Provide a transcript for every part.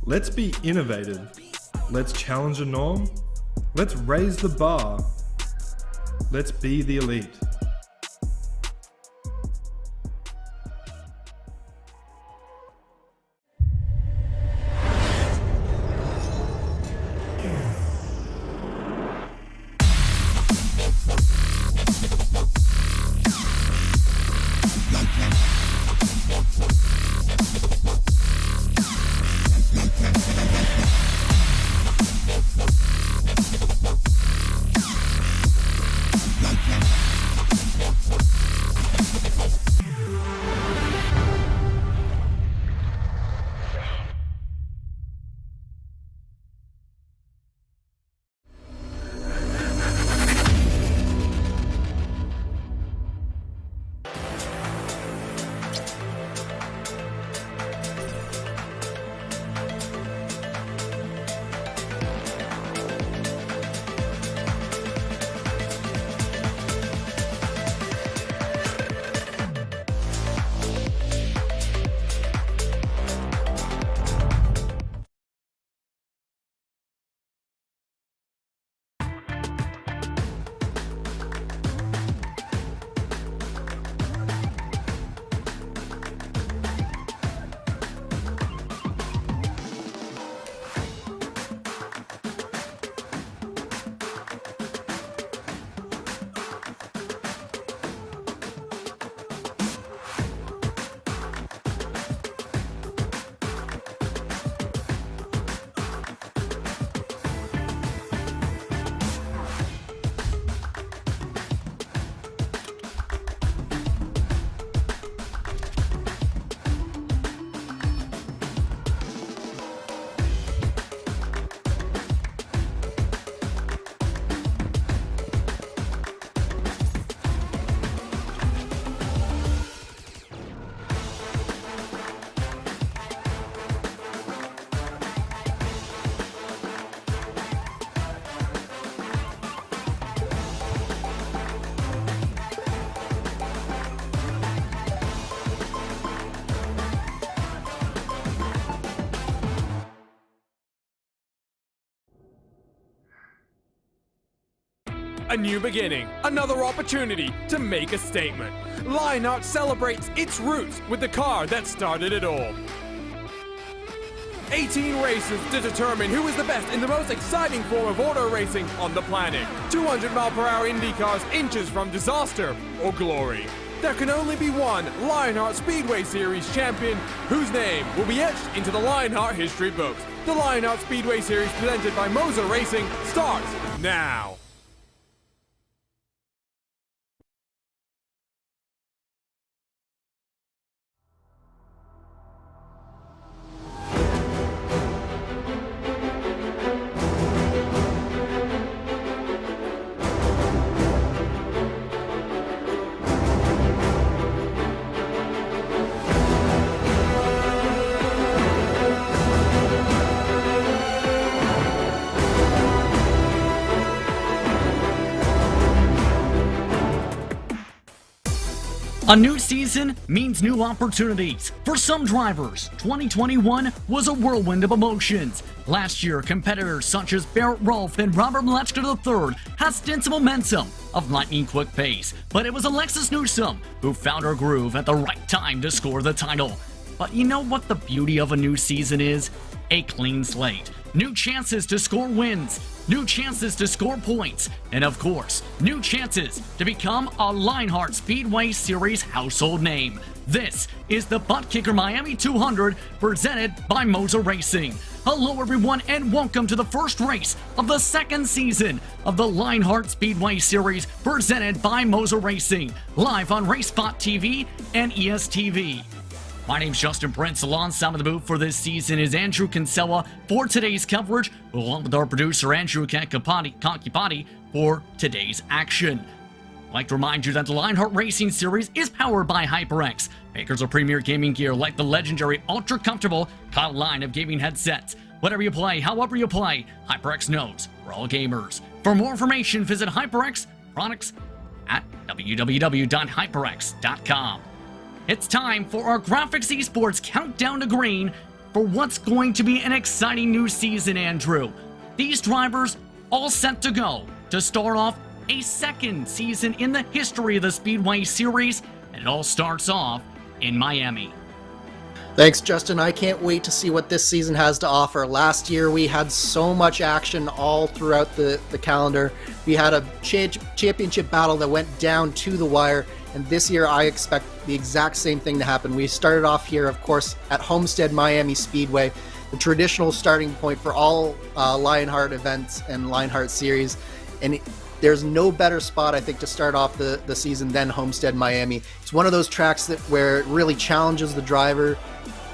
Let's be innovative. Let's challenge a norm. Let's raise the bar. Let's be the elite. A new beginning, another opportunity to make a statement. Lionheart celebrates its roots with the car that started it all. 18 races to determine who is the best in the most exciting form of auto racing on the planet. 200-mile-per-hour Indy cars inches from disaster or glory. There can only be one Lionheart Speedway Series champion whose name will be etched into the Lionheart history books. The Lionheart Speedway Series presented by MOZA Racing starts now. A new season means new opportunities. For some drivers, 2021 was a whirlwind of emotions. Last year, competitors such as Barrett Rolfe and Robert Metzger III had stints of momentum of lightning-quick pace, but it was Alexis Newsom who found her groove at the right time to score the title. But you know what the beauty of a new season is? A clean slate. New chances to score wins, new chances to score points, and of course, new chances to become a Lionheart Speedway Series household name. This is the ButtKicker Miami 200 presented by MOZA Racing. Hello everyone and welcome to the first race of the second season of the Lionheart Speedway Series presented by MOZA Racing, live on RaceSpot TV and ESTV. My name's Justin Prince. Alongside the booth for this season is Andrew Kinsella for today's coverage, along with our producer Andrew Kankipati for today's action. I'd like to remind you that the Lionheart Racing Series is powered by HyperX, makers of premier gaming gear like the legendary ultra-comfortable Kyle line of gaming headsets. Whatever you play, however you play, HyperX knows we're all gamers. For more information, visit HyperX products at www.hyperx.com. It's time for our Graphics Esports Countdown to Green for what's going to be an exciting new season, Andrew. These drivers all set to go to start off a second season in the history of the Speedway Series, and it all starts off in Miami. Thanks, Justin. I can't wait to see what this season has to offer. Last year, we had so much action all throughout the calendar. We had a championship battle that went down to the wire, and this year I expect the exact same thing to happen. We started off here, of course, at Homestead Miami Speedway, the traditional starting point for all Lionheart events and Lionheart series, and there's no better spot, I think, to start off the season than Homestead Miami. It's one of those tracks where it really challenges the driver.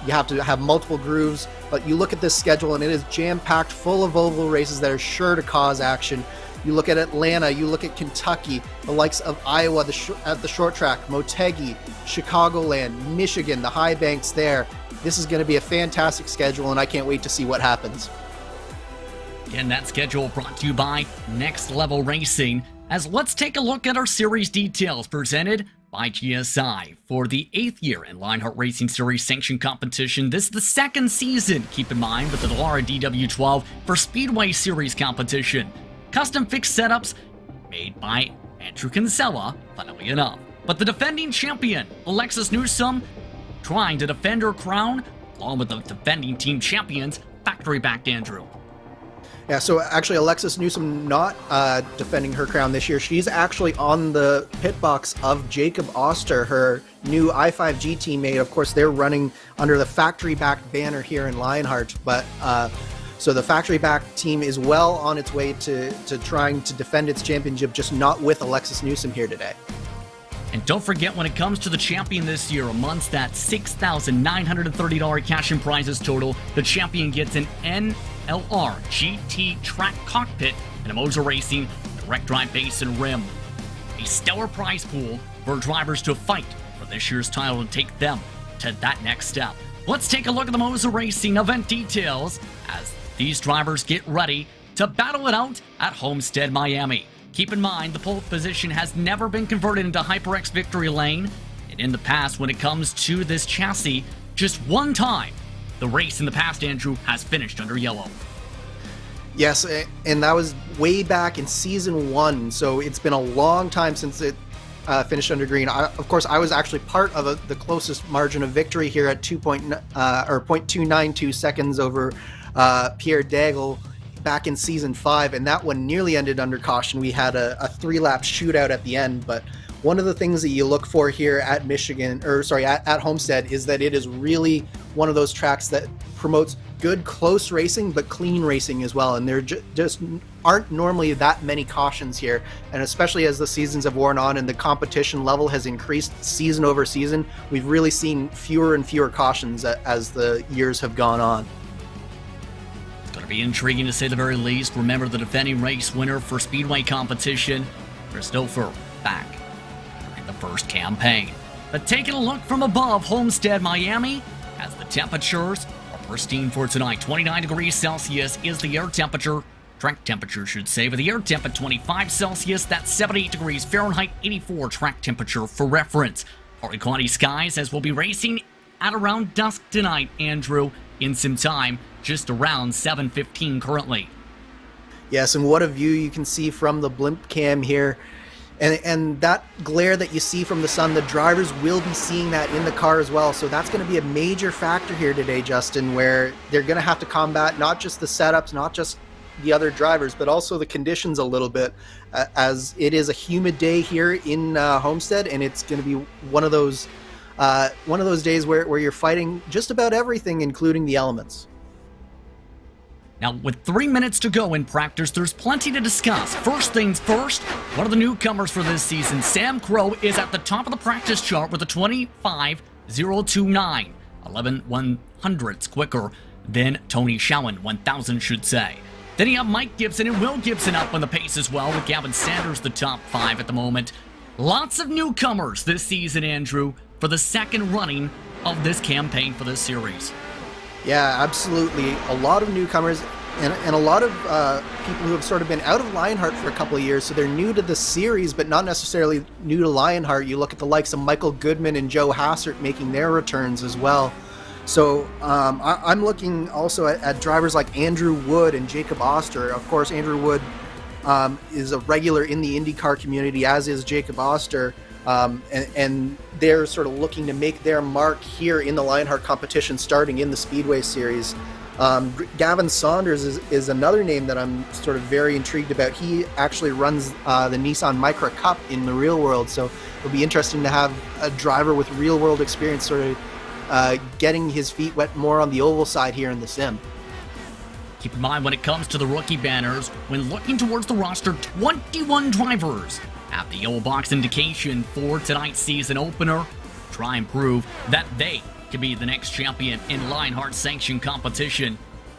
You have to have multiple grooves, but you look at this schedule and it is jam-packed full of oval races that are sure to cause action. You look at Atlanta, you look at Kentucky, the likes of Iowa at the short track, Motegi, Chicagoland, Michigan, the high banks there. This is going to be a fantastic schedule, and I can't wait to see what happens. Again, that schedule brought to you by Next Level Racing, as let's take a look at our series details presented by GSI. For the 8th year in Lionheart Racing Series sanctioned competition, this is the second season, keep in mind, with the Dallara DW12 for Speedway Series competition. Custom fixed setups made by Andrew Kinsella, funnily enough. But the defending champion, Alexis Newsom, trying to defend her crown, along with the defending team champions, factory-backed Andrew. Yeah, so actually Alexis Newsom not defending her crown this year. She's actually on the pit box of Jacob Oster, her new i5 GT mate. Of course, they're running under the factory-backed banner here in Lionheart, but so the factory-backed team is well on its way to trying to defend its championship, just not with Alexis Newsom here today. And don't forget, when it comes to the champion this year, amongst that $6,930 cash and prizes total, the champion gets an NLR GT track cockpit and a MOZA Racing direct drive base and rim. A stellar prize pool for drivers to fight for this year's title and take them to that next step. Let's take a look at the MOZA Racing event details as these drivers get ready to battle it out at Homestead Miami. Keep in mind, the pole position has never been converted into HyperX victory lane, and in the past, when it comes to this chassis, just one time the race in the past, Andrew, has finished under yellow. Yes, and that was way back in season 1, so it's been a long time since it finished under green. Of course, I was actually part of the closest margin of victory here at 0.292 seconds over Pierre Daigle back in season 5, and that one nearly ended under caution. We had a 3-lap shootout at the end, but one of the things that you look for here at at Homestead is that it is really one of those tracks that promotes good close racing, but clean racing as well, and there just aren't normally that many cautions here, and especially as the seasons have worn on and the competition level has increased season over season, we've really seen fewer and fewer cautions as the years have gone on. Going to be intriguing to say the very least. Remember, the defending race winner for Speedway competition, Christopher, back in the first campaign. But taking a look from above Homestead Miami, as the temperatures are pristine for tonight. 29 degrees Celsius is the air temperature. Track temperature, should say, with the air temp at 25 Celsius. That's 78 degrees Fahrenheit, 84 track temperature for reference. Partly cloudy skies, as we'll be racing at around dusk tonight, Andrew, in some time, just around 7:15 currently. Yes, and what a view you can see from the blimp cam here. And that glare that you see from the sun, the drivers will be seeing that in the car as well. So that's going to be a major factor here today, Justin, where they're going to have to combat not just the setups, not just the other drivers, but also the conditions a little bit, as it is a humid day here in Homestead, and it's going to be one of those days where you're fighting just about everything, including the elements. Now, with 3 minutes to go in practice, there's plenty to discuss. First things first, one of the newcomers for this season, Sam Crow, is at the top of the practice chart with a 25.029, 11/100ths quicker than Tony Schowen, 1,000 should say. Then you have Mike Gibson and Will Gibson up on the pace as well, with Gavin Sanders the top 5 at the moment. Lots of newcomers this season, Andrew, for the second running of this campaign for this series. Yeah, absolutely. A lot of newcomers and a lot of people who have sort of been out of Lionheart for a couple of years, so they're new to the series, but not necessarily new to Lionheart. You look at the likes of Michael Goodman and Joe Hassert making their returns as well. So I'm looking also at drivers like Andrew Wood and Jacob Oster. Of course, Andrew Wood is a regular in the IndyCar community, as is Jacob Oster, and they're sort of looking to make their mark here in the Lionheart competition, starting in the Speedway series. Gavin Saunders is another name that I'm sort of very intrigued about. He actually runs the Nissan Micra Cup in the real world, so it'll be interesting to have a driver with real world experience sort of getting his feet wet more on the oval side here in the sim. Keep in mind when it comes to the rookie banners, when looking towards the roster, 21 drivers have the yellow box indication for tonight's season opener. Try and prove that they can be the next champion in Lionheart sanctioned competition.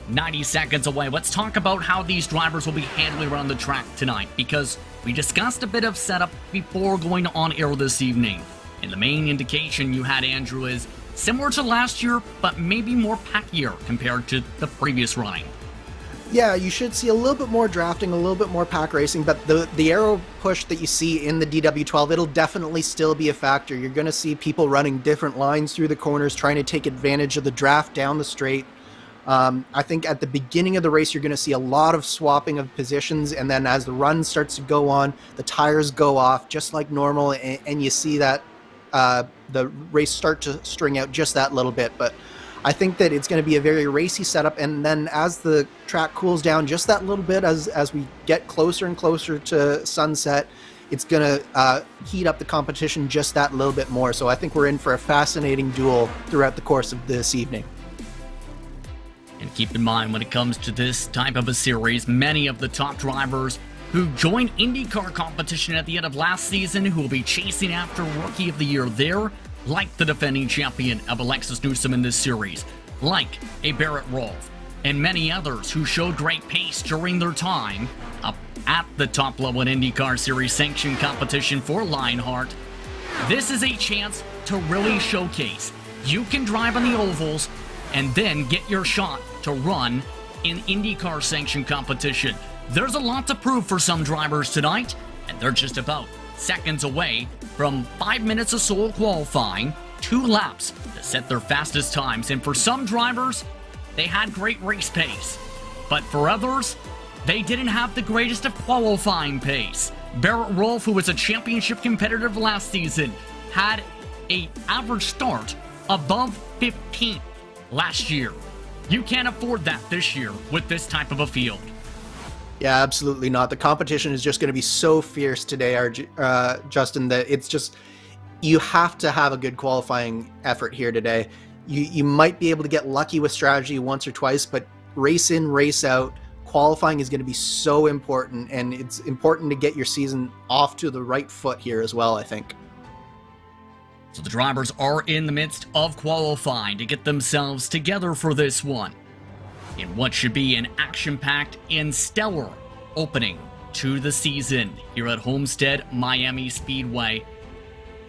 90 seconds away. Let's talk about how these drivers will be handling around the track tonight, because we discussed a bit of setup before going on air this evening. And the main indication you had, Andrew, is similar to last year, but maybe more packier compared to the previous running. Yeah, you should see a little bit more drafting, a little bit more pack racing, but the aero push that you see in the DW12, it'll definitely still be a factor. You're going to see people running different lines through the corners, trying to take advantage of the draft down the straight. I think at the beginning of the race, you're going to see a lot of swapping of positions, and then as the run starts to go on, the tires go off just like normal, and you see that the race start to string out just that little bit. But I think that it's going to be a very racy setup, and then as the track cools down just that little bit, as we get closer and closer to sunset, it's going to heat up the competition just that little bit more. So I think we're in for a fascinating duel throughout the course of this evening. And keep in mind, when it comes to this type of a series, many of the top drivers who joined IndyCar competition at the end of last season, who will be chasing after Rookie of the Year there, like the defending champion of Alexis Newsom in this series, like a Barrett Rolfe, and many others who showed great pace during their time up at the top level in IndyCar Series sanctioned competition for Lionheart. This is a chance to really showcase you can drive on the ovals and then get your shot to run in IndyCar sanctioned competition. There's a lot to prove for some drivers tonight, and they're just about seconds away from 5 minutes of solo qualifying, 2 laps to set their fastest times. And for some drivers, they had great race pace, but for others, they didn't have the greatest of qualifying pace. Barrett Rolfe, who was a championship competitor last season, had an average start above 15th last year. You can't afford that this year with this type of a field. Yeah, absolutely not. The competition is just going to be so fierce today, Justin, that it's just, you have to have a good qualifying effort here today. You might be able to get lucky with strategy once or twice, but race in, race out, qualifying is going to be so important, and it's important to get your season off to the right foot here as well, I think. So the drivers are in the midst of qualifying to get themselves together for this one, in what should be an action-packed and stellar opening to the season here at Homestead Miami Speedway.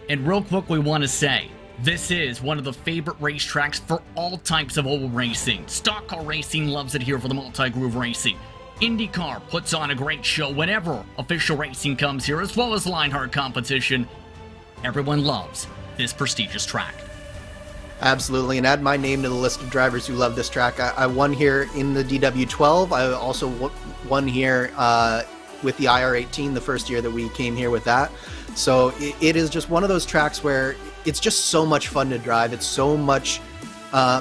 And real quick, we want to say, this is one of the favorite racetracks for all types of oval racing. Stock car racing loves it here for the multi-groove racing. IndyCar puts on a great show whenever official racing comes here, as well as Lionheart competition. Everyone loves this prestigious track. Absolutely, and add my name to the list of drivers who love this track. I won here in the DW12. I also won here with the IR18 the first year that we came here with that. So it is just one of those tracks where it's just so much fun to drive. It's so much,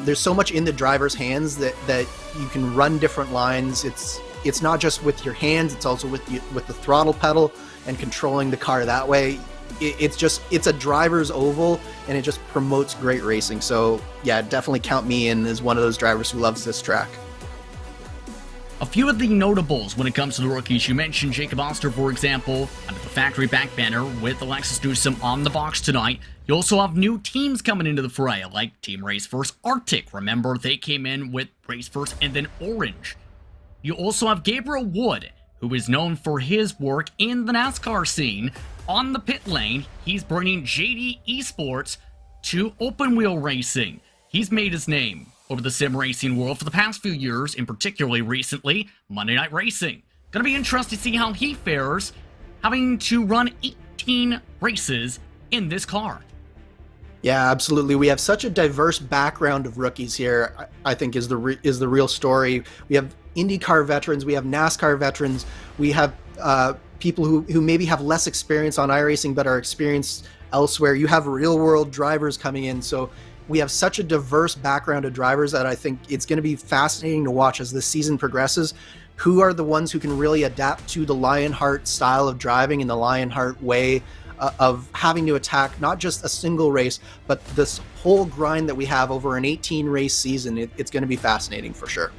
there's so much in the driver's hands that you can run different lines. It's not just with your hands, it's also with the throttle pedal and controlling the car that way. It's a driver's oval, and it just promotes great racing. So yeah, definitely count me in as one of those drivers who loves this track. A few of the notables when it comes to the rookies. You mentioned Jacob Oster, for example, under the factory back banner with Alexis Newsom on the box tonight. You also have new teams coming into the fray, like Team Race First Arctic. Remember, they came in with Race First and then Orange. You also have Gabriel Wood, who is known for his work in the NASCAR scene. On the pit lane, he's bringing JD Esports to open wheel racing. He's made his name over the sim racing world for the past few years, and particularly recently, Monday Night Racing. Gonna be interesting to see how he fares, having to run 18 races in this car. Yeah, absolutely. We have such a diverse background of rookies here. I think is the real story. We have IndyCar veterans, we have NASCAR veterans, we have people who maybe have less experience on iRacing but are experienced elsewhere. You have real world drivers coming in, so we have such a diverse background of drivers that I think it's going to be fascinating to watch as the season progresses. Who are the ones who can really adapt to the Lionheart style of driving and the Lionheart way of having to attack not just a single race, but this whole grind that we have over an 18 race season. It's going to be fascinating for sure.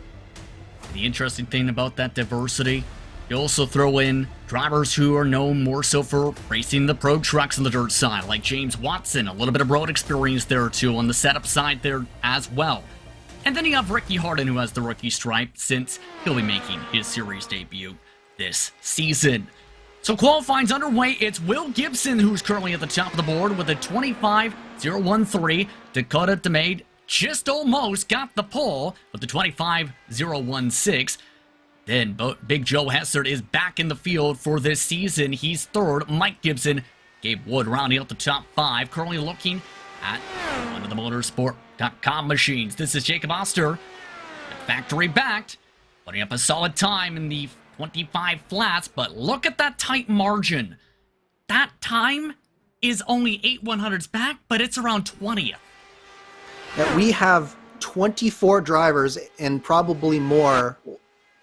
The interesting thing about that diversity, you also throw in drivers who are known more so for racing the pro trucks on the dirt side, like James Watson, a little bit of road experience there too on the setup side there as well. And then you have Ricky Harden, who has the rookie stripe since he'll be making his series debut this season. So qualifying's underway. It's Will Gibson who's currently at the top of the board with a 25.013. Dakota DeMade just almost got the pole with the 25.016. Then Big Joe Hessert is back in the field for this season. He's third. Mike Gibson, Gabe Wood rounding out the top 5. Currently looking at one of the motorsport.com machines. This is Jacob Oster, factory backed, putting up a solid time in the 25 flats, but look at that tight margin. That time is only 8/100ths back, but it's around 20th. Now, we have 24 drivers and probably more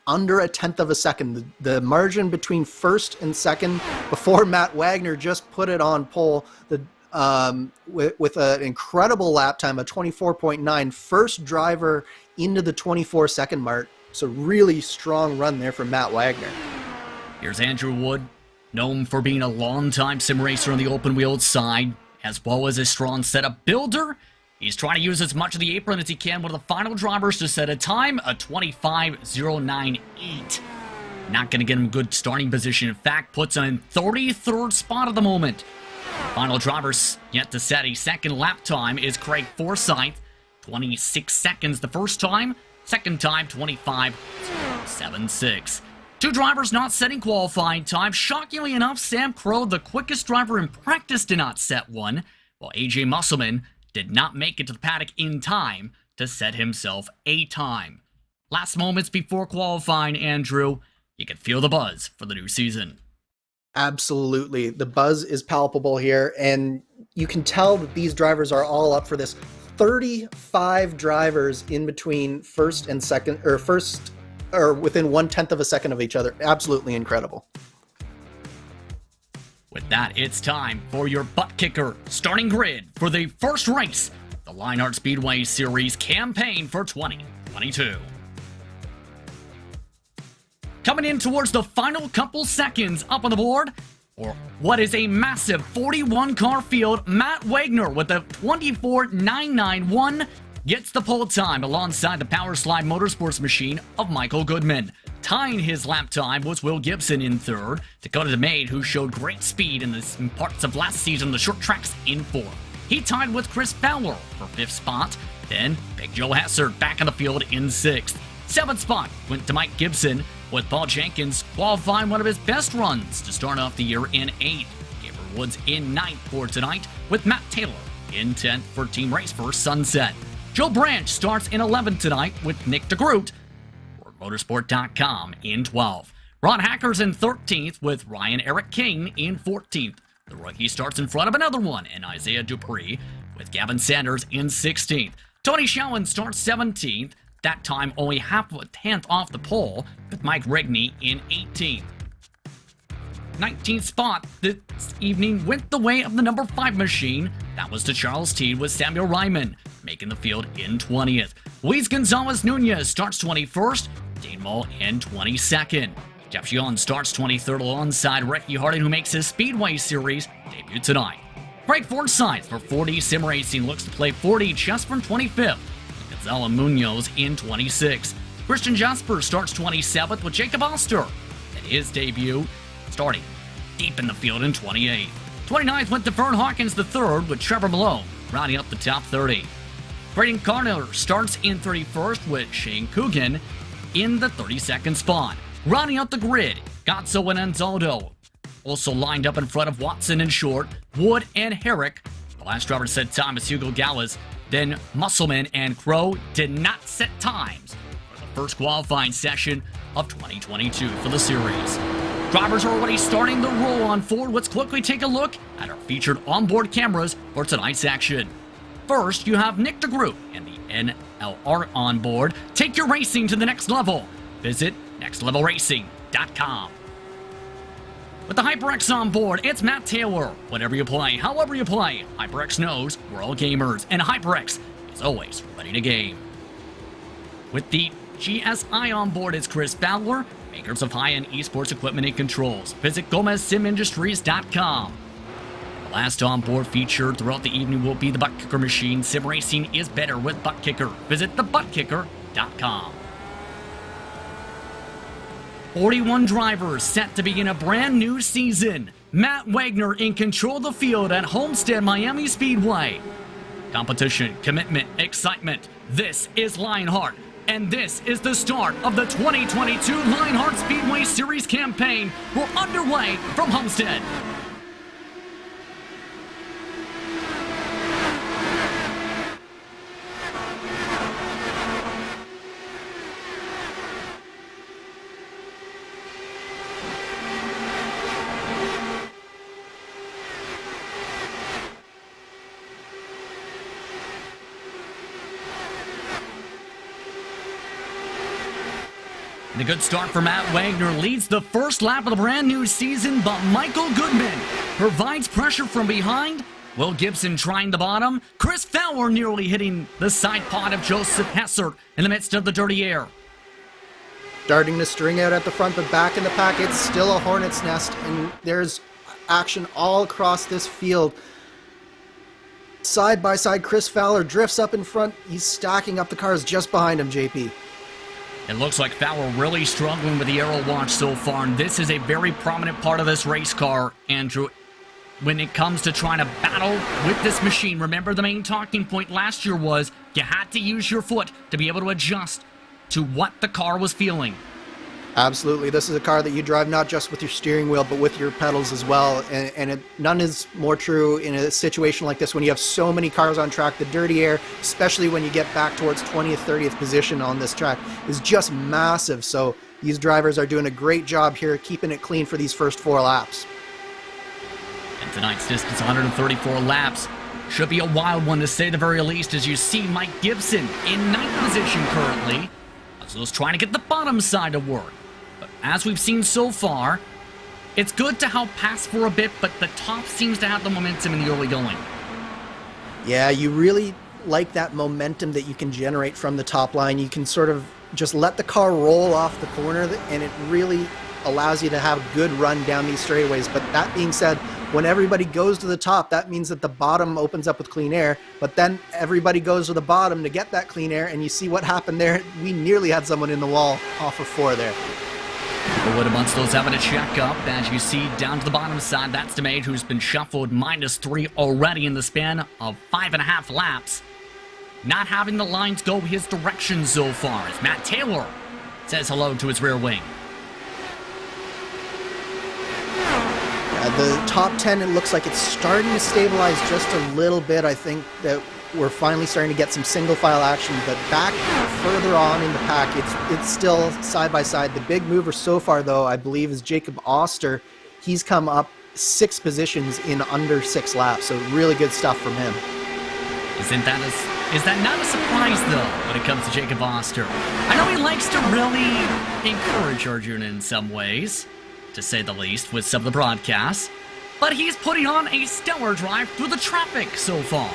under a tenth of a second. The margin between first and second before Matt Wagner just put it on pole with an incredible lap time, a 24.9, first driver into the 24-second mark. So really strong run there from Matt Wagner. Here's Andrew Wood, known for being a long-time sim racer on the open-wheeled side, as well as a strong setup builder. He's trying to use as much of the apron as he can, one of the final drivers to set a time, a 25.098. Not going to get him a good starting position. In fact, puts him in 33rd spot at the moment. Final drivers yet to set a second lap time is Craig Forsyth, 26 seconds the first time. Second time, 25.076. Two drivers not setting qualifying time. Shockingly enough, Sam Crow, the quickest driver in practice, did not set one, while AJ Musselman did not make it to the paddock in time to set himself a time. Last moments before qualifying, Andrew, you can feel the buzz for the new season. Absolutely. The buzz is palpable here, and you can tell that these drivers are all up for this. 35 drivers in between first and second, or within 1/10 of a second of each other. Absolutely incredible. With that, it's time for your ButtKicker starting grid for the first race, the Lionheart Speedway Series campaign for 2022. Coming in towards the final couple seconds up on the board, or what is a massive 41-car field, Matt Wagner with a 24.991 gets the pole time alongside the Power Slide Motorsports machine of Michael Goodman. Tying his lap time was Will Gibson in third. Dakota DeMade, who showed great speed in the parts of last season, the short tracks, in fourth. He tied with Chris Fowler for fifth spot. Then Big Joe Hessert back in the field in sixth. Seventh spot went to Mike Gibson, with Paul Jenkins qualifying one of his best runs to start off the year in 8th. Gabriel Woods in 9th for tonight, with Matt Taylor in 10th for Team Race for Sunset. Joe Branch starts in 11th tonight, with Nick DeGroot for Motorsport.com in 12th. Ron Hacker's in 13th, with Ryan Eric King in 14th. The rookie starts in front of another one in Isaiah Dupree, with Gavin Sanders in 16th. Tony Schowen starts 17th. That time only half of a tenth off the pole, with Mike Rigney in 18th. 19th spot this evening went the way of the number 5 machine. That was to Charles Teed, with Samuel Ryman making the field in 20th. Luis Gonzalez Nunez starts 21st, Dean Mull in 22nd. Jeff Gion starts 23rd alongside Ricky Harding, who makes his Speedway Series debut tonight. Craig Forsyth for 4D Sim Racing looks to play 4D just from 25th. Gonzalo Munoz in 26th. Christian Jasper starts 27th, with Jacob Oster at his debut, starting deep in the field in 28th. 29th went to Vern Hawkins III, with Trevor Malone rounding up the top 30. Braden Carter starts in 31st, with Shane Coogan in the 32nd spot. Rounding out the grid, Gazzo and Anzaldo also lined up in front of Watson and Short, Wood and Herrick The last driver to set time is Hugo Gallas. Then Musselman and Crow did not set times for the first qualifying session of 2022 for the series. Drivers are already starting the roll on Ford. Let's quickly take a look at our featured onboard cameras for tonight's action. First, you have Nick DeGroot and the NLR on board. Take your racing to the next level. Visit nextlevelracing.com. With the HyperX on board, it's Matt Taylor. Whatever you play, however you play, HyperX knows we're all gamers, and HyperX is always ready to game. With the GSI on board, it's Chris Fowler, makers of high-end esports equipment and controls. Visit GomezSimIndustries.com. The last on-board featured throughout the evening will be the ButtKicker machine. Sim racing is better with ButtKicker. Visit thebuttkicker.com. 41 drivers set to begin a brand new season. Matt Wagner in control of the field at Homestead Miami Speedway. Competition, commitment, excitement. This is Lionheart, and this is the start of the 2022 Lionheart Speedway Series campaign. We're underway from Homestead. The good start for Matt Wagner leads the first lap of the brand new season, but Michael Goodman provides pressure from behind. Will Gibson trying the bottom. Chris Fowler nearly hitting the side pod of Joseph Hessert in the midst of the dirty air. Starting to string out at the front, but back in the pack, it's still a hornet's nest, and there's action all across this field. Side by side, Chris Fowler drifts up in front. He's stacking up the cars just behind him, JP. It looks like Fowler really struggling with the aero launch so far, and this is a very prominent part of this race car, Andrew. When it comes to trying to battle with this machine, remember the main talking point last year was you had to use your foot to be able to adjust to what the car was feeling. Absolutely. This is a car that you drive not just with your steering wheel, but with your pedals as well. And none is more true in a situation like this when you have so many cars on track. The dirty air, especially when you get back towards 20th, 30th position on this track, is just massive. So these drivers are doing a great job here, keeping it clean for these first 4 laps. And tonight's distance, 134 laps. Should be a wild one to say the very least, as you see Mike Gibson in 9th position currently. He's trying to get the bottom side to work. But as we've seen so far, it's good to help pass for a bit, but the top seems to have the momentum in the early going. Yeah, you really like that momentum that you can generate from the top line. You can sort of just let the car roll off the corner, and it really allows you to have a good run down these straightaways. But that being said, when everybody goes to the top, that means that the bottom opens up with clean air, but then everybody goes to the bottom to get that clean air, and you see what happened there. We nearly had someone in the wall off of 4 there. The Wood amongst those having a check up, as you see down to the bottom side, that's DeMade, who's been shuffled -3 already in the span of 5.5 laps. Not having the lines go his direction so far, as Matt Taylor says hello to his rear wing. The top 10, it looks like it's starting to stabilize just a little bit. I think that we're finally starting to get some single file action, but back further on in the pack, it's still side by side. The big mover so far, though, I believe, is Jacob Oster. He's come up 6 positions in under 6 laps, so really good stuff from him. Is that not a surprise, though, when it comes to Jacob Oster? I know he likes to really encourage Arjuna in some ways, to say the least, with some of the broadcasts, but he's putting on a stellar drive through the traffic so far.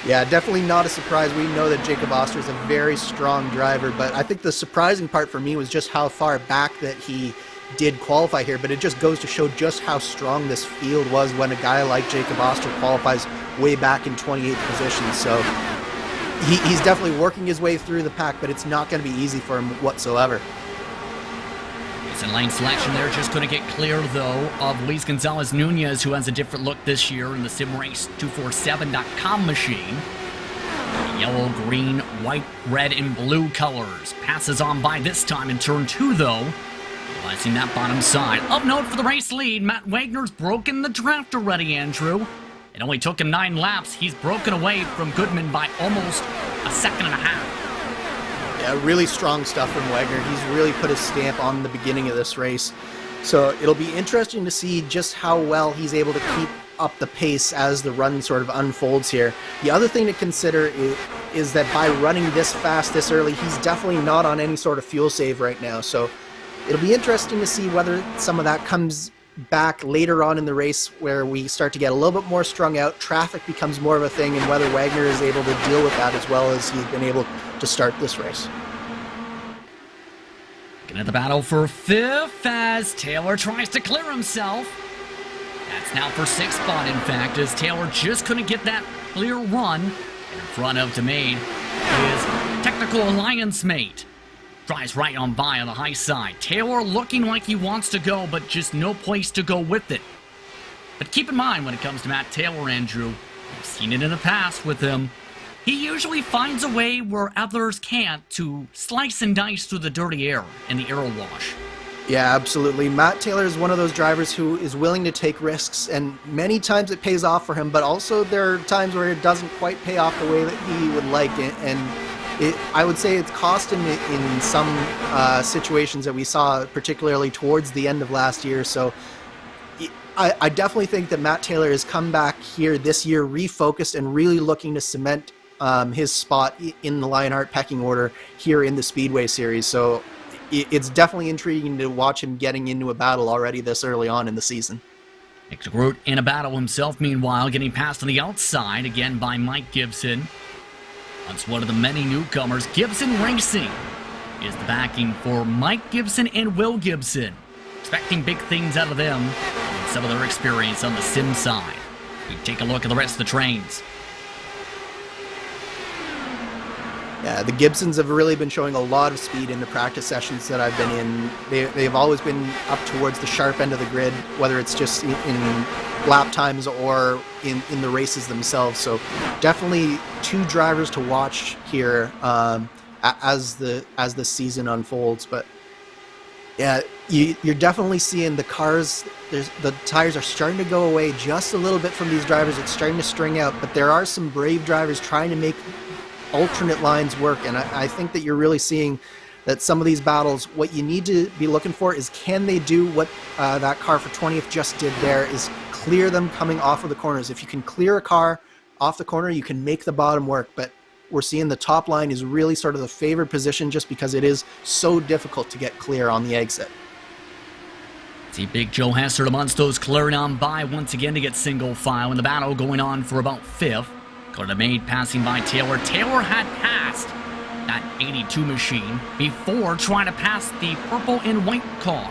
Yeah, definitely not a surprise. We know that Jacob Oster is a very strong driver, but I think the surprising part for me was just how far back that he did qualify here, but it just goes to show just how strong this field was when a guy like Jacob Oster qualifies way back in 28th position. So he's definitely working his way through the pack, but it's not going to be easy for him whatsoever. And lane selection there, just couldn't get clear, though, of Luis Gonzalez Nunez, who has a different look this year in the SimRace247.com machine. Yellow, green, white, red, and blue colors. Passes on by this time in turn 2, though. Realizing that bottom side. Of note for the race lead, Matt Wagner's broken the draft already, Andrew. It only took him 9 laps. He's broken away from Goodman by almost a second and a half. Yeah, really strong stuff from Wagner. He's really put his stamp on the beginning of this race. So it'll be interesting to see just how well he's able to keep up the pace as the run sort of unfolds here. The other thing to consider is that by running this fast this early, he's definitely not on any sort of fuel save right now. So it'll be interesting to see whether some of that comes back later on in the race where we start to get a little bit more strung out, traffic becomes more of a thing, and whether Wagner is able to deal with that as well as he's been able to start this race. Looking at the battle for 5th as Taylor tries to clear himself. That's now for 6th spot, in fact, as Taylor just couldn't get that clear run in front of DeMade, his technical alliance mate. Drives right on by on the high side. Taylor looking like he wants to go, but just no place to go with it. But keep in mind when it comes to Matt Taylor, Andrew, we've seen it in the past with him. He usually finds a way where others can't to slice and dice through the dirty air and the aero wash. Yeah, absolutely. Matt Taylor is one of those drivers who is willing to take risks, and many times it pays off for him, but also there are times where it doesn't quite pay off the way that he would like it, and I would say it's cost him in some situations that we saw, particularly towards the end of last year. So I definitely think that Matt Taylor has come back here this year refocused and really looking to cement his spot in the Lionheart pecking order here in the Speedway series. So it's definitely intriguing to watch him getting into a battle already this early on in the season. Nick DeGroot in a battle himself, meanwhile, getting passed on the outside again by Mike Gibson. Once one of the many newcomers, Gibson Racing is the backing for Mike Gibson and Will Gibson. Expecting big things out of them and some of their experience on the sim side. We take a look at the rest of the trains. Yeah, the Gibsons have really been showing a lot of speed in the practice sessions that I've been in. They've always been up towards the sharp end of the grid, whether it's just in lap times or in the races themselves. So definitely 2 drivers to watch here as the season unfolds. But yeah, you're definitely seeing the cars, the tires are starting to go away just a little bit from these drivers. It's starting to string out, but there are some brave drivers trying to make alternate lines work, and I think that you're really seeing that some of these battles, what you need to be looking for is, can they do what that car for 20th just did there, is clear them coming off of the corners. If you can clear a car off the corner, you can make the bottom work, but we're seeing the top line is really sort of the favored position just because it is so difficult to get clear on the exit. See Big Joe Hester amongst those clearing on by once again to get single file in the battle going on for about 5th. DeMade passing by Taylor. Taylor had passed that 82 machine before trying to pass the purple and white car.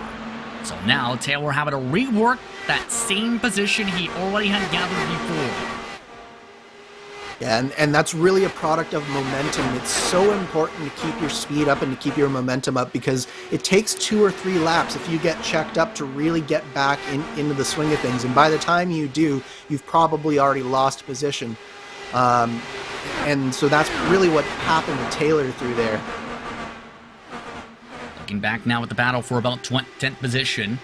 So now Taylor having to rework that same position he already had gathered before. Yeah, and that's really a product of momentum. It's so important to keep your speed up and to keep your momentum up because it takes 2 or 3 laps if you get checked up to really get back into the swing of things. And by the time you do, you've probably already lost position. And so that's really what happened to Taylor through there. Looking back now at the battle for about 10th position.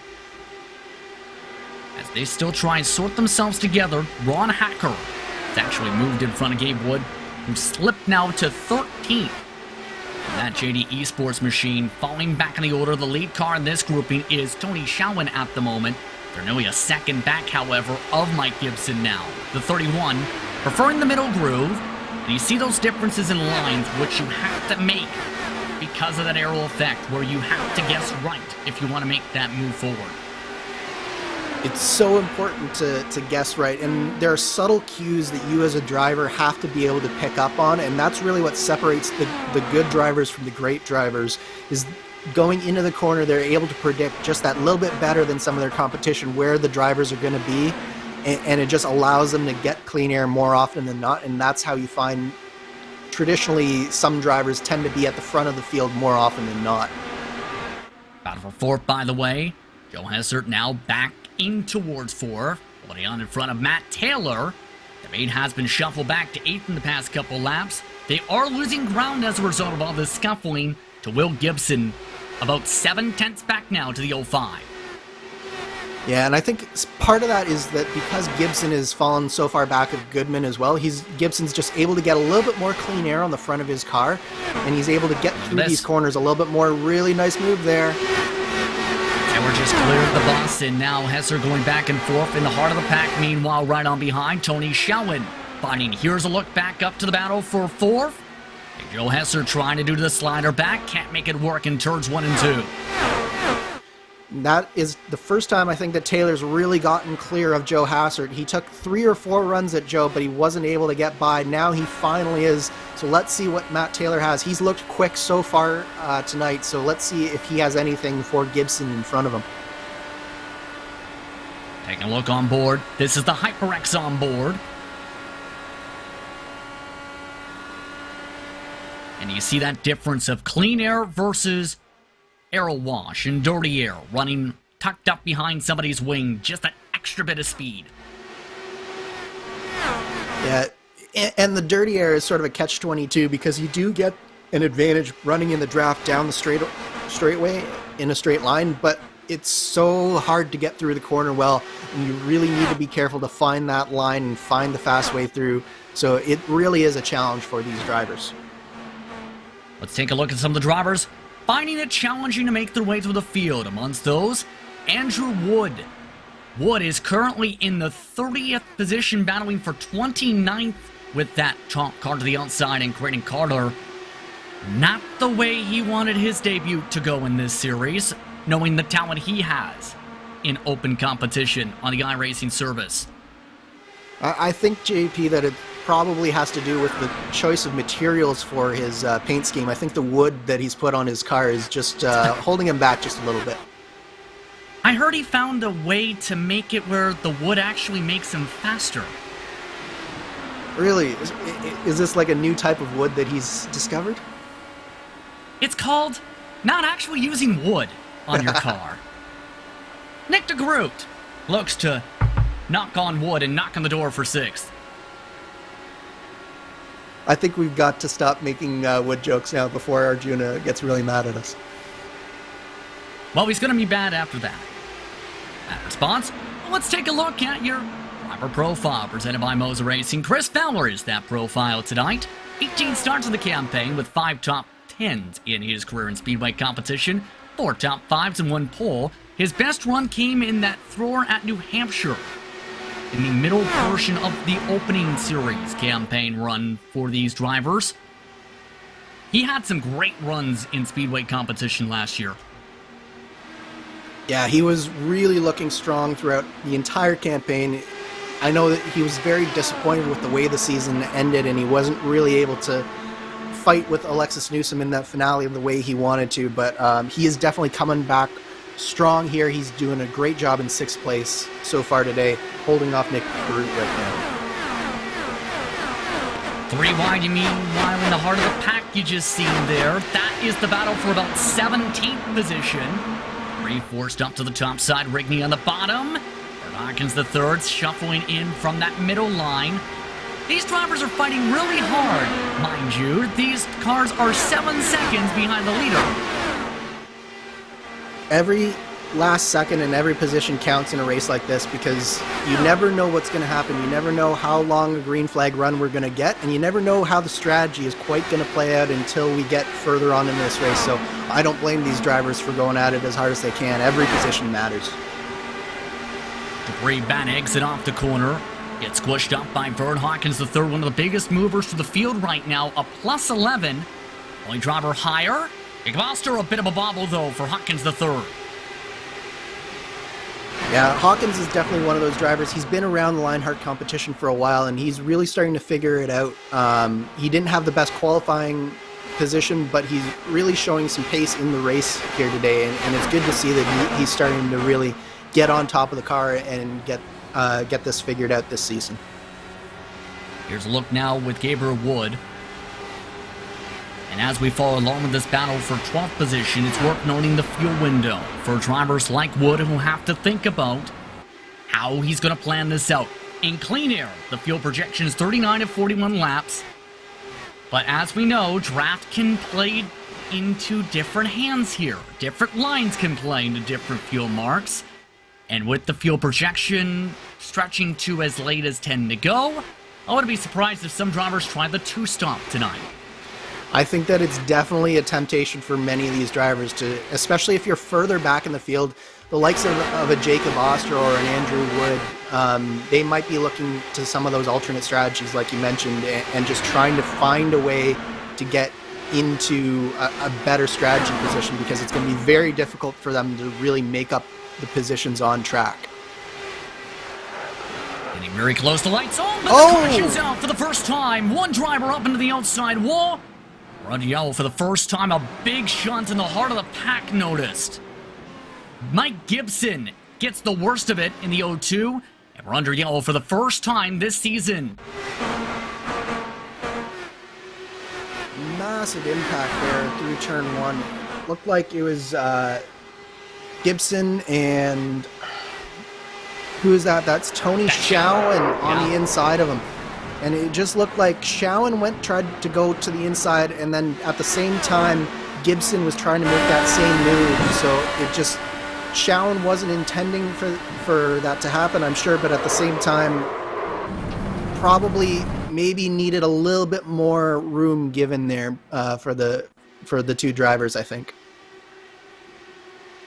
As they still try and sort themselves together, Ron Hacker has actually moved in front of Gabe Wood, who slipped now to 13th. And that JD Esports machine falling back in the order. The lead car in this grouping is Tony Schowen at the moment. They're nearly a second back, however, of Mike Gibson now. The 31 preferring the middle groove, and you see those differences in lines which you have to make because of that aero effect where you have to guess right if you want to make that move forward. It's so important to guess right, and there are subtle cues that you as a driver have to be able to pick up on, and that's really what separates the good drivers from the great drivers, is going into the corner, they're able to predict just that little bit better than some of their competition where the drivers are going to be. And it just allows them to get clean air more often than not, and that's how you find traditionally some drivers tend to be at the front of the field more often than not. Battle for 4th, by the way. Joe Hester now back in towards 4th, holding on in front of Matt Taylor. The main has been shuffled back to 8th in the past couple laps. They are losing ground as a result of all this scuffling to Will Gibson, about 7 tenths back now to the 05. Yeah, and I think part of that is that because Gibson has fallen so far back of Goodman as well, Gibson's just able to get a little bit more clean air on the front of his car, and he's able to get through these corners a little bit more. Really nice move there. Taylor just cleared the bus, and now Hesser going back and forth in the heart of the pack. Meanwhile, right on behind, Tony Schowen finding. Here's a look back up to the battle for fourth. And Joe Hesser trying to do the slider back. Can't make it work in turns 1 and 2. That is the first time I think that Taylor's really gotten clear of Joe Hassert. He took 3 or 4 runs at Joe, but he wasn't able to get by. Now he finally is. So let's see what Matt Taylor has. He's looked quick so far tonight, so let's see if he has anything for Gibson in front of him. Taking a look on board. This is the HyperX on board. And you see that difference of clean air versus aero wash and dirty air running tucked up behind somebody's wing. Just that extra bit of speed. Yeah, and the dirty air is sort of a catch-22 because you do get an advantage running in the draft down the straightway in a straight line, but it's so hard to get through the corner well, and you really need to be careful to find that line and find the fast way through. So it really is a challenge for these drivers. Let's take a look at some of the drivers finding it challenging to make their way through the field. Amongst those, Andrew Wood. Wood is currently in the 30th position, battling for 29th with that top car to the outside, and Creighton Carter, not the way he wanted his debut to go in this series, knowing the talent he has in open competition on the iRacing service. I think, JP, that it probably has to do with the choice of materials for his paint scheme. I think the wood that he's put on his car is just holding him back just a little bit. I heard he found a way to make it where the wood actually makes him faster. Really? Is this like a new type of wood that he's discovered? It's called not actually using wood on your car. Nick DeGroot looks to knock on wood and knock on the door for 6th. I think we've got to stop making wood jokes now before Arjuna gets really mad at us. Well, he's going to be bad after that. That response? Well, let's take a look at your driver profile presented by MOZA Racing. Chris Fowler is that profile tonight. 18 starts in the campaign with 5 top 10s in his career in Speedway competition, 4 top 5s and 1 pole. His best run came in that thrower at New Hampshire, in the middle portion of the opening series campaign run for these drivers. He had some great runs in Speedway competition last year. Yeah, he was really looking strong throughout the entire campaign. I know that he was very disappointed with the way the season ended, and he wasn't really able to fight with Alexis Newsom in that finale the way he wanted to, but he is definitely coming back strong here. He's doing a great job in 6th place so far today, holding off Nick Groot right now. 3 wide, you meanwhile in the heart of the pack you just seen there. That is the battle for about 17th position. 3 forced up to the top side, Rigney on the bottom. Bert Hawkins the third, shuffling in from that middle line. These drivers are fighting really hard, mind you. These cars are 7 seconds behind the leader. Every last second and every position counts in a race like this because you never know what's going to happen. You never know how long a green flag run we're going to get, and you never know how the strategy is quite going to play out until we get further on in this race. So I don't blame these drivers for going at it as hard as they can. Every position matters. Debris Ban exit off the corner. Gets squished up by Vern Hawkins, the third, one of the biggest movers for the field right now, a plus 11. Only driver higher. Igmaster, a bit of a bobble, though, for Hawkins the third. Yeah, Hawkins is definitely one of those drivers. He's been around the Lionheart competition for a while, and he's really starting to figure it out. He didn't have the best qualifying position, but he's really showing some pace in the race here today, and it's good to see that he's starting to really get on top of the car and get this figured out this season. Here's a look now with Gabriel Wood. And as we follow along with this battle for 12th position, it's worth noting the fuel window for drivers like Wood who have to think about how he's going to plan this out. In clean air, the fuel projection is 39 to 41 laps. But as we know, draft can play into different hands here. Different lines can play into different fuel marks. And with the fuel projection stretching to as late as 10 to go, I wouldn't be surprised if some drivers try the two-stop tonight. I think that it's definitely a temptation for many of these drivers to, especially if you're further back in the field, the likes of a Jacob Oster or an Andrew Wood, they might be looking to some of those alternate strategies like you mentioned and just trying to find a way to get into a better strategy position, because it's going to be very difficult for them to really make up the positions on track. Getting very close to lights on, but the caution's out for the first time. One driver up into the outside wall. We're under yellow for the first time. A big shunt in the heart of the pack noticed. Mike Gibson gets the worst of it in the 0-2, and we're under yellow for the first time this season. Massive impact there through turn one. Looked like it was Gibson and who is that? That's Tony Schowen on the inside of him. And it just looked like Schowen tried to go to the inside, and then at the same time, Gibson was trying to make that same move. So it just, Schowen wasn't intending for that to happen, I'm sure, but at the same time, probably maybe needed a little bit more room given there for the two drivers, I think.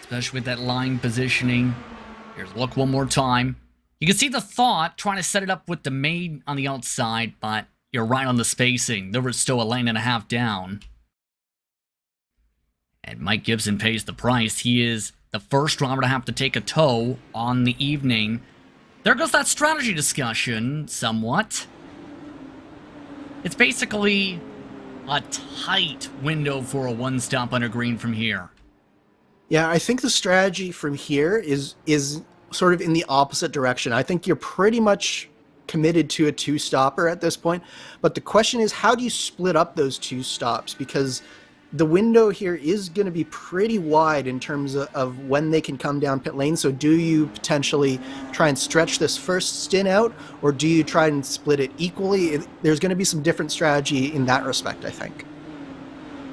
Especially with that line positioning. Here's a look one more time. You can see the thought trying to set it up with the maid on the outside, but you're right on the spacing. There was still a lane and a half down. And Mike Gibson pays the price. He is the first driver to have to take a tow on the evening. There goes that strategy discussion, somewhat. It's basically a tight window for a one-stop under green from here. Yeah, I think the strategy from here is sort of in the opposite direction. I think you're pretty much committed to a two-stopper at this point, but the question is, how do you split up those two stops? Because the window here is going to be pretty wide in terms of when they can come down pit lane. So do you potentially try and stretch this first stint out, or do you try and split it equally? There's going to be some different strategy in that respect, I think.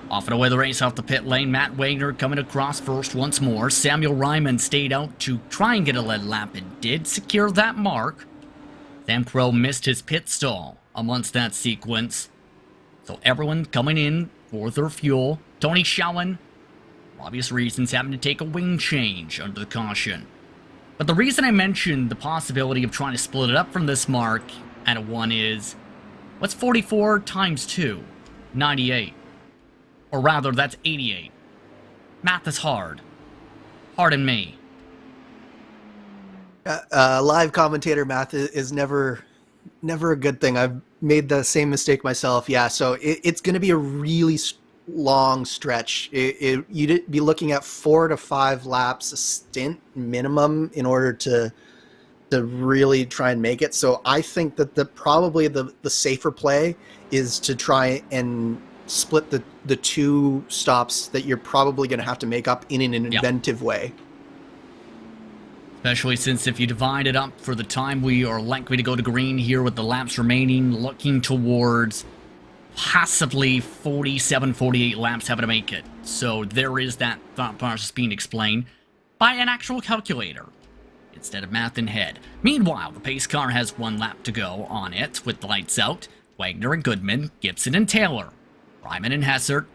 Off and away the race off the pit lane. Matt Wagner coming across first once more. Samuel Ryman stayed out to try and get a lead lap and did secure that mark. Sam Crow missed his pit stall amongst that sequence. So everyone coming in for their fuel. Tony Schowen, for obvious reasons, having to take a wing change under the caution. But the reason I mentioned the possibility of trying to split it up from this mark at a 1 is, what's 44 times 2? 98. Or rather, that's 88. Math is hard. Pardon me. Live commentator math is never a good thing. I've made the same mistake myself. Yeah, so it's going to be a really long stretch. You'd be looking at 4 to 5 laps a stint minimum in order to really try and make it. So I think that probably the safer play is to try and split the two stops that you're probably going to have to make up in an inventive way. Especially since if you divide it up for the time we are likely to go to green here with the laps remaining, looking towards possibly 47, 48 laps having to make it. So there is that thought process being explained by an actual calculator instead of math in head. Meanwhile, the pace car has 1 lap to go on it with the lights out. Wagner and Goodman, Gibson and Taylor, Ryman and Hessert.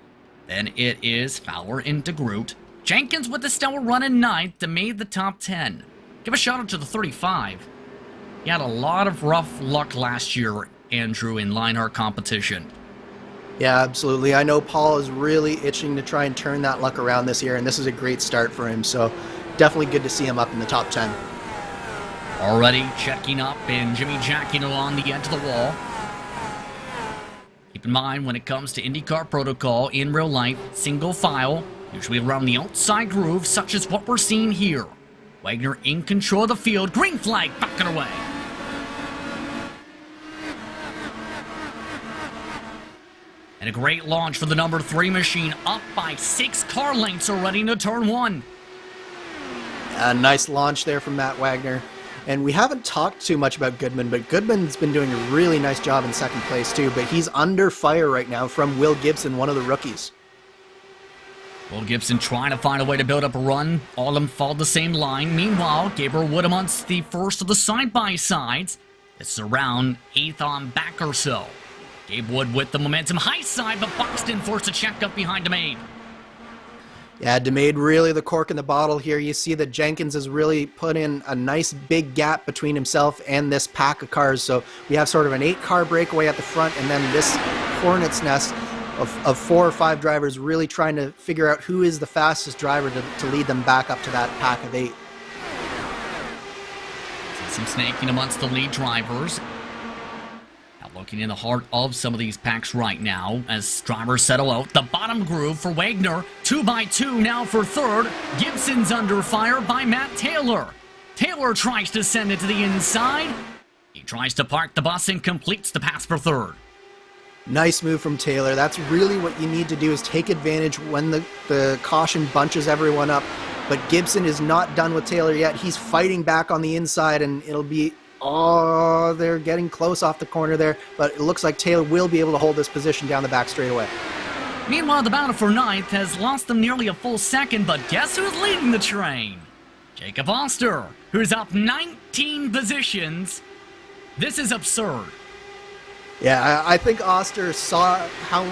Then it is Fowler and DeGroot. Jenkins with the stellar run in 9th to made the top 10. Give a shout out to the 35. He had a lot of rough luck last year, Andrew, in Lionheart competition. Yeah, absolutely. I know Paul is really itching to try and turn that luck around this year, and this is a great start for him. So definitely good to see him up in the top 10. Already checking up and Jimmy jacking along the edge of the wall. Keep in mind, when it comes to IndyCar protocol in real life, single file, usually around the outside groove, such as what we're seeing here. Wagner in control of the field. Green flag, backing away. And a great launch for the number 3 machine, up by 6 car lengths already into turn 1. A nice launch there from Matt Wagner. And we haven't talked too much about Goodman, but Goodman's been doing a really nice job in second place too, but he's under fire right now from Will Gibson, one of the rookies. Will Gibson trying to find a way to build up a run. All of them follow the same line. Meanwhile, Gabriel Wood amongst the first of the side-by-sides. This is around 8th on back or so. Gabe Wood with the momentum high side, but Buxton forced a check up behind DeMade. Yeah, DeMade really the cork in the bottle here. You see that Jenkins has really put in a nice big gap between himself and this pack of cars. So we have sort of an 8-car breakaway at the front, and then this hornet's nest of 4 or 5 drivers really trying to figure out who is the fastest driver to lead them back up to that pack of 8. Some snaking amongst the lead drivers. Now looking in the heart of some of these packs right now as drivers settle out. The bottom groove for Wagner. 2x2 now for third. Gibson's under fire by Matt Taylor. Taylor tries to send it to the inside. He tries to park the bus and completes the pass for third. Nice move from Taylor. That's really what you need to do, is take advantage when the caution bunches everyone up. But Gibson is not done with Taylor yet. He's fighting back on the inside, and it'll be, oh, they're getting close off the corner there. But it looks like Taylor will be able to hold this position down the back straightaway. Meanwhile, the battle for ninth has lost them nearly a full second, but guess who's leading the train? Jacob Oster, who's up 19 positions. This is absurd. Yeah, I think Oster saw how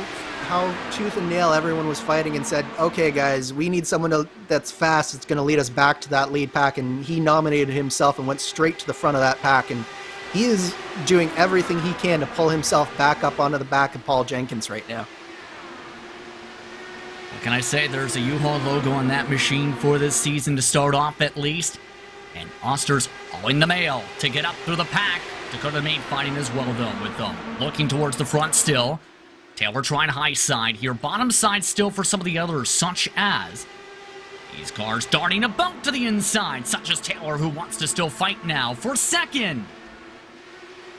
tooth and nail everyone was fighting and said, okay, guys, we need someone that's fast that's going to lead us back to that lead pack. And he nominated himself and went straight to the front of that pack. And he is doing everything he can to pull himself back up onto the back of Paul Jenkins right now. What can I say? There's a U-Haul logo on that machine for this season to start off at least. And Oster's hauling the mail to get up through the pack. Dakota Main fighting as well, though, with them looking towards the front still. Taylor trying high side here. Bottom side still for some of the others, such as these cars darting a bump to the inside, such as Taylor, who wants to still fight now for second.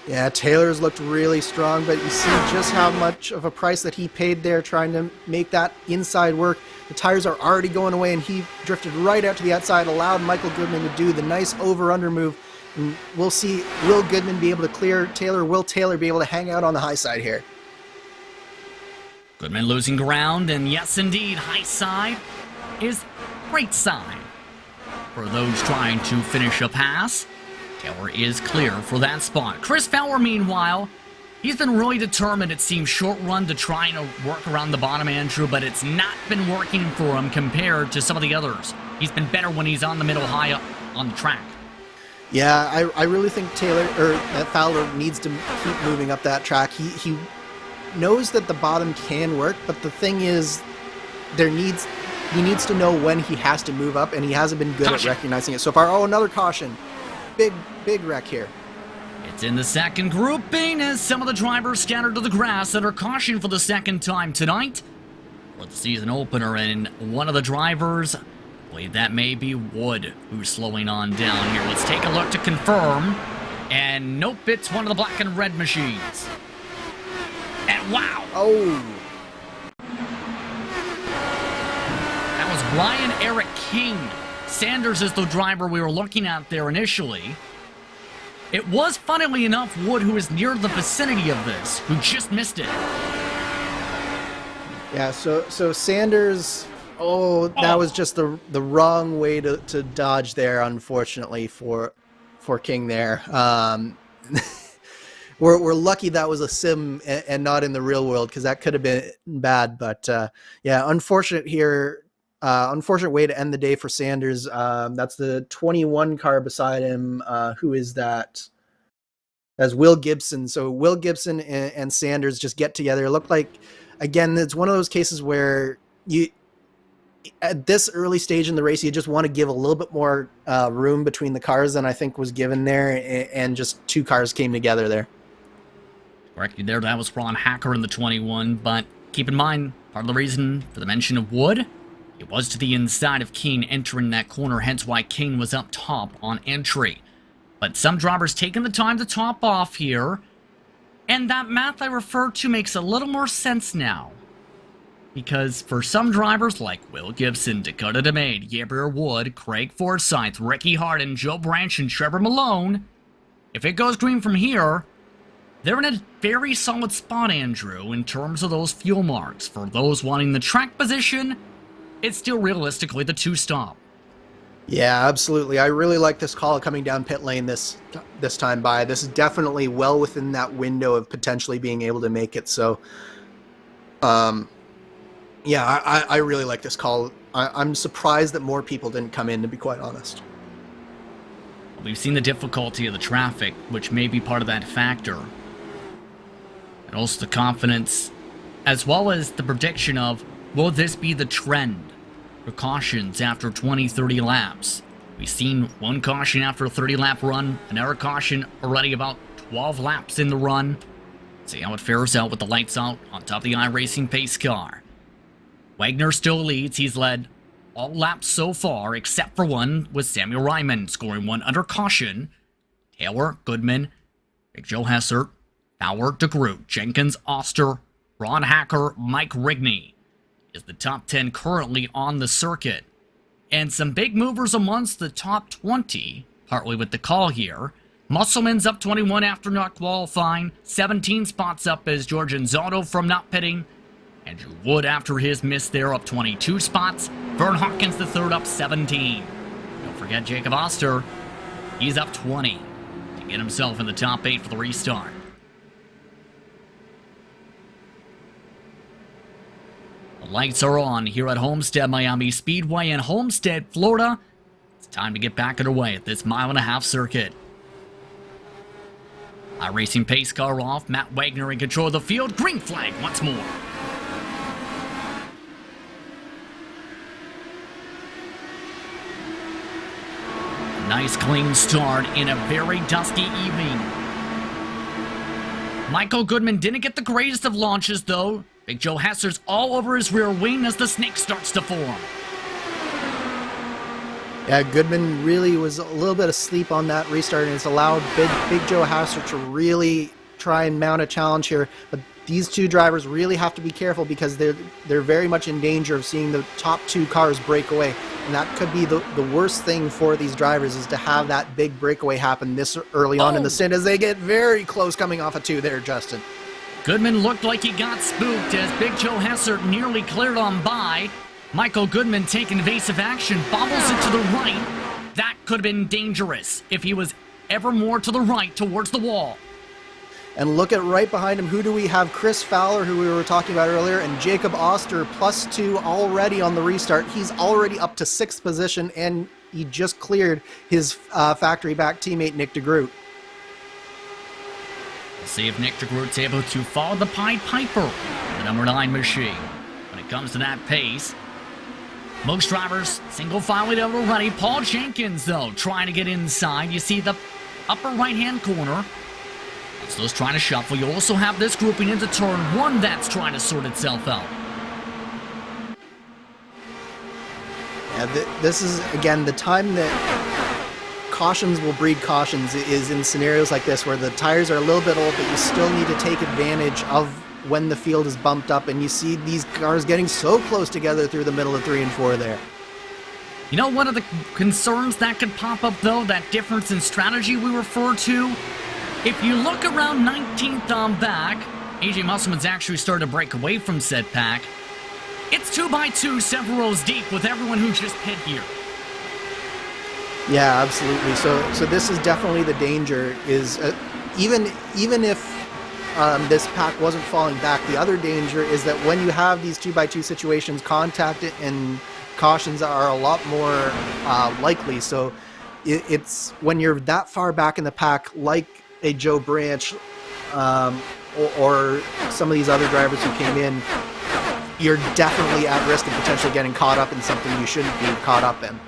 Yeah, Taylor's looked really strong, but you see just how much of a price that he paid there trying to make that inside work. The tires are already going away, and he drifted right out to the outside, allowed Michael Goodman to do the nice over-under move. And we'll see, will Goodman be able to clear Taylor? Will Taylor be able to hang out on the high side here? Goodman losing ground, and yes, indeed, high side is great side. For those trying to finish a pass, Taylor is clear for that spot. Chris Fowler, meanwhile, he's been really determined, it seems, short run to try and work around the bottom, Andrew, but it's not been working for him compared to some of the others. He's been better when he's on the middle high up on the track. Yeah, I really think that Fowler needs to keep moving up that track. He knows that the bottom can work, but the thing is, he needs to know when he has to move up, and he hasn't been good at recognizing it so far. Oh, another caution. Big wreck here. It's in the second grouping as some of the drivers scattered to the grass and are cautioned for the second time tonight for the season opener, and one of the drivers, I believe that may be Wood, who's slowing on down here. Let's take a look to confirm. And nope, it's one of the black and red machines. And wow! Oh! That was Ryan Eric King. Sanders is the driver we were looking at there initially. It was, funnily enough, Wood, who is near the vicinity of this, who just missed it. Yeah, so Sanders... Oh, that was just the wrong way to dodge there, unfortunately, for King there. We're lucky that was a sim and not in the real world, because that could have been bad. But yeah, unfortunate here. Unfortunate way to end the day for Sanders. That's the 21 car beside him. Who is that? That's Will Gibson. So Will Gibson and Sanders just get together. It looked like, again, it's one of those cases where at this early stage in the race, you just want to give a little bit more room between the cars than I think was given there, and just 2 cars came together there. Correctly there, that was Ron Hacker in the 21, but keep in mind, part of the reason for the mention of Wood, it was to the inside of Keane entering that corner, hence why Keane was up top on entry. But some drivers taking the time to top off here, and that math I referred to makes a little more sense now. Because for some drivers like Will Gibson, Dakota DeMade, Gabriel Wood, Craig Forsyth, Ricky Harden, Joe Branch, and Trevor Malone, if it goes green from here, they're in a very solid spot, Andrew, in terms of those fuel marks. For those wanting the track position, it's still realistically the 2-stop. Yeah, absolutely. I really like this call coming down pit lane this time by. This is definitely well within that window of potentially being able to make it. So, yeah, I really like this call. I'm surprised that more people didn't come in, to be quite honest. We've seen the difficulty of the traffic, which may be part of that factor. And also the confidence, as well as the prediction of, will this be the trend for cautions after 20, 30 laps? We've seen one caution after a 30-lap run, another caution already about 12 laps in the run. See how it fares out with the lights out on top of the iRacing pace car. Wagner still leads. He's led all laps so far, except for one, with Samuel Ryman scoring one under caution. Taylor, Goodman, Big Joe Hessert, Bauer, DeGroot, Jenkins, Oster, Ron Hacker, Mike Rigney is the top 10 currently on the circuit. And some big movers amongst the top 20, partly with the call here. Musselman's up 21 after not qualifying. 17 spots up as George Anzotto from not pitting. Andrew Wood, after his miss there, up 22 spots. Vern Hawkins, the third, up 17. Don't forget Jacob Oster. He's up 20 to get himself in the top 8 for the restart. The lights are on here at Homestead Miami Speedway in Homestead, Florida. It's time to get back underway at this 1.5 mile circuit. iRacing pace car off. Matt Wagner in control of the field. Green flag once more. Nice clean start in a very dusty evening. Michael Goodman didn't get the greatest of launches though. Big Joe Hesser's all over his rear wing as the snake starts to form. Yeah, Goodman really was a little bit asleep on that restart, and it's allowed Big Joe Hesser to really try and mount a challenge here. But these two drivers really have to be careful because they're very much in danger of seeing the top two cars break away. And that could be the worst thing for these drivers, is to have that big breakaway happen this early on in the stint as they get very close coming off of 2 there, Justin. Goodman looked like he got spooked as Big Joe Hesser nearly cleared on by. Michael Goodman taking evasive action, bobbles it to the right. That could have been dangerous if he was ever more to the right towards the wall. And look at right behind him, who do we have? Chris Fowler, who we were talking about earlier, and Jacob Oster, +2 already on the restart. He's already up to 6th position, and he just cleared his factory back teammate Nick DeGroot. We'll see if Nick DeGroot's able to follow the Pied Piper, the number 9 machine. When it comes to that pace, most drivers single file it out already. Paul Jenkins, though, trying to get inside. You see the upper right-hand corner. So those trying to shuffle. You also have this grouping into turn 1 that's trying to sort itself out. Yeah, this is, again, the time that cautions will breed cautions is in scenarios like this where the tires are a little bit old, but you still need to take advantage of when the field is bumped up, and you see these cars getting so close together through the middle of 3 and 4 there. You know, one of the concerns that could pop up, though, that difference in strategy we refer to, if you look around 19th on back, AJ Musselman's actually started to break away from said pack. It's 2x2 several rows deep with everyone who just pit here. Yeah, absolutely. So this is definitely the danger, is even if this pack wasn't falling back, the other danger is that when you have these 2x2 situations, contact and cautions are a lot more likely. So it's when you're that far back in the pack, like a Joe Branch or some of these other drivers who came in, you're definitely at risk of potentially getting caught up in something you shouldn't be caught up in.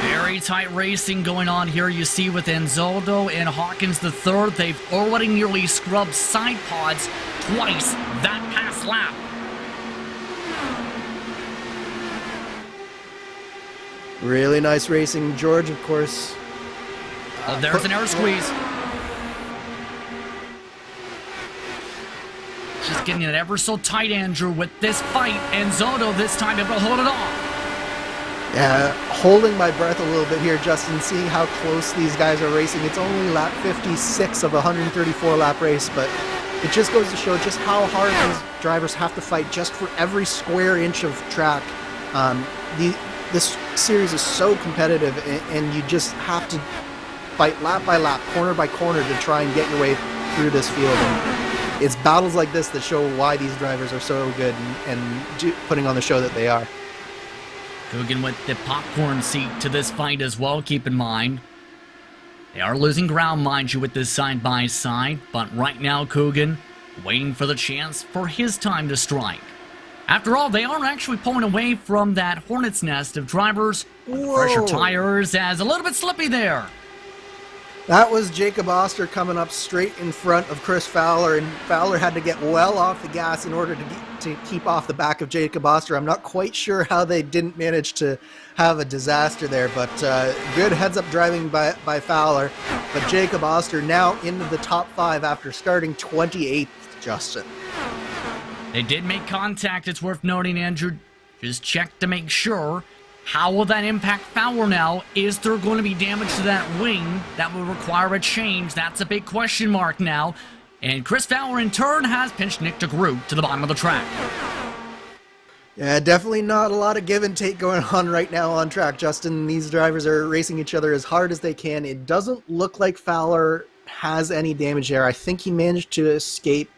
Very tight racing going on here. You see with Anzaldo and Hawkins the third, they've already nearly scrubbed side pods twice that past lap. Really nice racing. George, of course. Oh, there's an air squeeze. Just getting it ever so tight, Andrew, with this fight. Anzaldo this time able to hold it off. Yeah, holding my breath a little bit here, Justin, seeing how close these guys are racing. It's only lap 56 of a 134 lap race, but it just goes to show just how hard these drivers have to fight just for every square inch of track. This series is so competitive, and you just have to fight lap by lap, corner by corner to try and get your way through this field. And it's battles like this that show why these drivers are so good and putting on the show that they are. Coogan with the popcorn seat to this fight as well, keep in mind. They are losing ground, mind you, with this side-by-side, but right now Coogan waiting for the chance for his time to strike. After all, they are actually pulling away from that hornet's nest of drivers with fresher tires as a little bit slippy there. That was Jacob Oster coming up straight in front of Chris Fowler, and Fowler had to get well off the gas in order to keep off the back of Jacob Oster. I'm not quite sure how they didn't manage to have a disaster there, but good heads-up driving by Fowler. But Jacob Oster now into the top 5 after starting 28th, Justin. They did make contact, it's worth noting, Andrew. Just check to make sure. How will that impact Fowler now? Is there going to be damage to that wing? That will require a change. That's a big question mark now. And Chris Fowler, in turn, has pinched Nick DeGroot to the bottom of the track. Yeah, definitely not a lot of give and take going on right now on track, Justin. These drivers are racing each other as hard as they can. It doesn't look like Fowler has any damage there. I think he managed to escape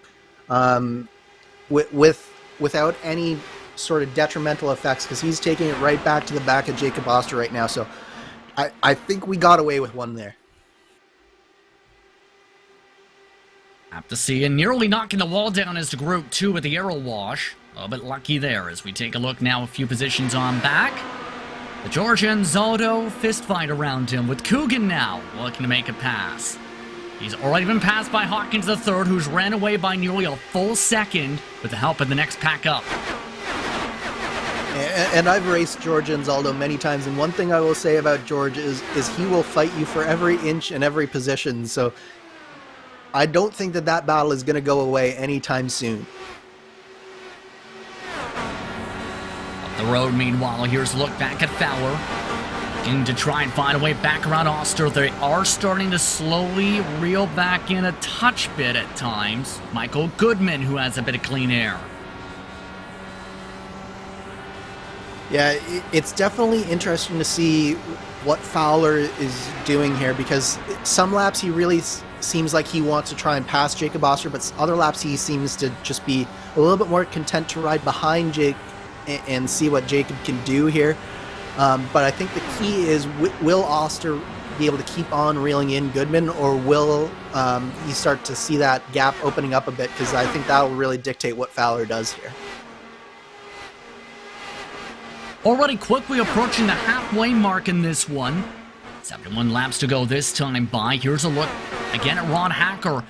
without any sort of detrimental effects, because he's taking it right back to the back of Jacob Oster right now. So I think we got away with one there. Have to see, and nearly knocking the wall down is DeGroot too with the aero wash. A little bit lucky there as we take a look now a few positions on back. The Georgian Zoldo fist fight around him with Coogan now looking to make a pass. He's already been passed by Hawkins III, who's ran away by nearly a full second with the help of the next pack up. And I've raced George Anzaldo many times, and one thing I will say about George is he will fight you for every inch and every position. So I don't think that battle is going to go away anytime soon. Up the road, meanwhile, here's a look back at Fowler. Looking to try and find a way back around Oster. They are starting to slowly reel back in a touch bit at times. Michael Goodman, who has a bit of clean air. Yeah, it's definitely interesting to see what Fowler is doing here, because some laps he really seems like he wants to try and pass Jacob Oster, but other laps he seems to just be a little bit more content to ride behind Jake and see what Jacob can do here. But I think the key is, will Oster be able to keep on reeling in Goodman, or will you start to see that gap opening up a bit? Because I think that will really dictate what Fowler does here. Already quickly approaching the halfway mark in this one. 71 laps to go this time by. Here's a look again at Ron Hacker.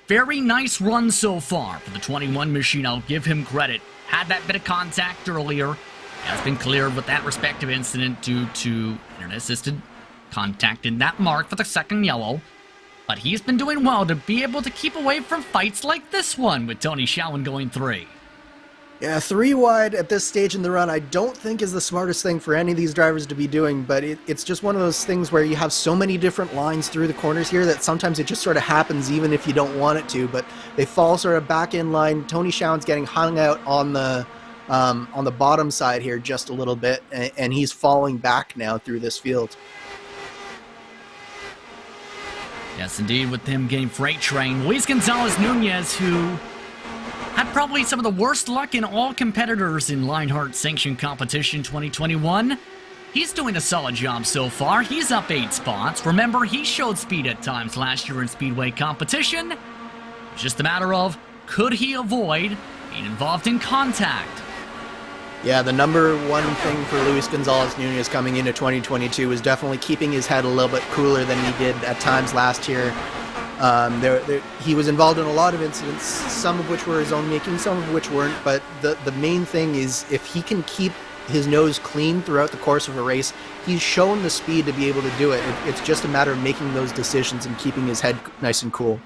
Very nice run so far for the 21 machine. I'll give him credit. Had that bit of contact earlier. Has been cleared with that respective incident due to internet-assisted contact in that mark for the second yellow. But he's been doing well to be able to keep away from fights like this one with Tony Shalwin going 3. Yeah, 3 wide at this stage in the run I don't think is the smartest thing for any of these drivers to be doing, but it's just one of those things where you have so many different lines through the corners here that sometimes it just sort of happens even if you don't want it to, but they fall sort of back in line. Tony Shalwin's getting hung out on the bottom side here just a little bit, and he's falling back now through this field. Yes, indeed, with him getting freight train. Luis Gonzalez-Nunez, who had probably some of the worst luck in all competitors in Lionheart Sanctioned Competition 2021. He's doing a solid job so far. He's up 8 spots. Remember, he showed speed at times last year in Speedway competition. It's just a matter of, could he avoid being involved in contact? Yeah, the number one thing for Luis Gonzalez-Nunez coming into 2022 is definitely keeping his head a little bit cooler than he did at times last year. He was involved in a lot of incidents, some of which were his own making, some of which weren't, but the main thing is if he can keep his nose clean throughout the course of a race, he's shown the speed to be able to do it. It's just a matter of making those decisions and keeping his head nice and cool.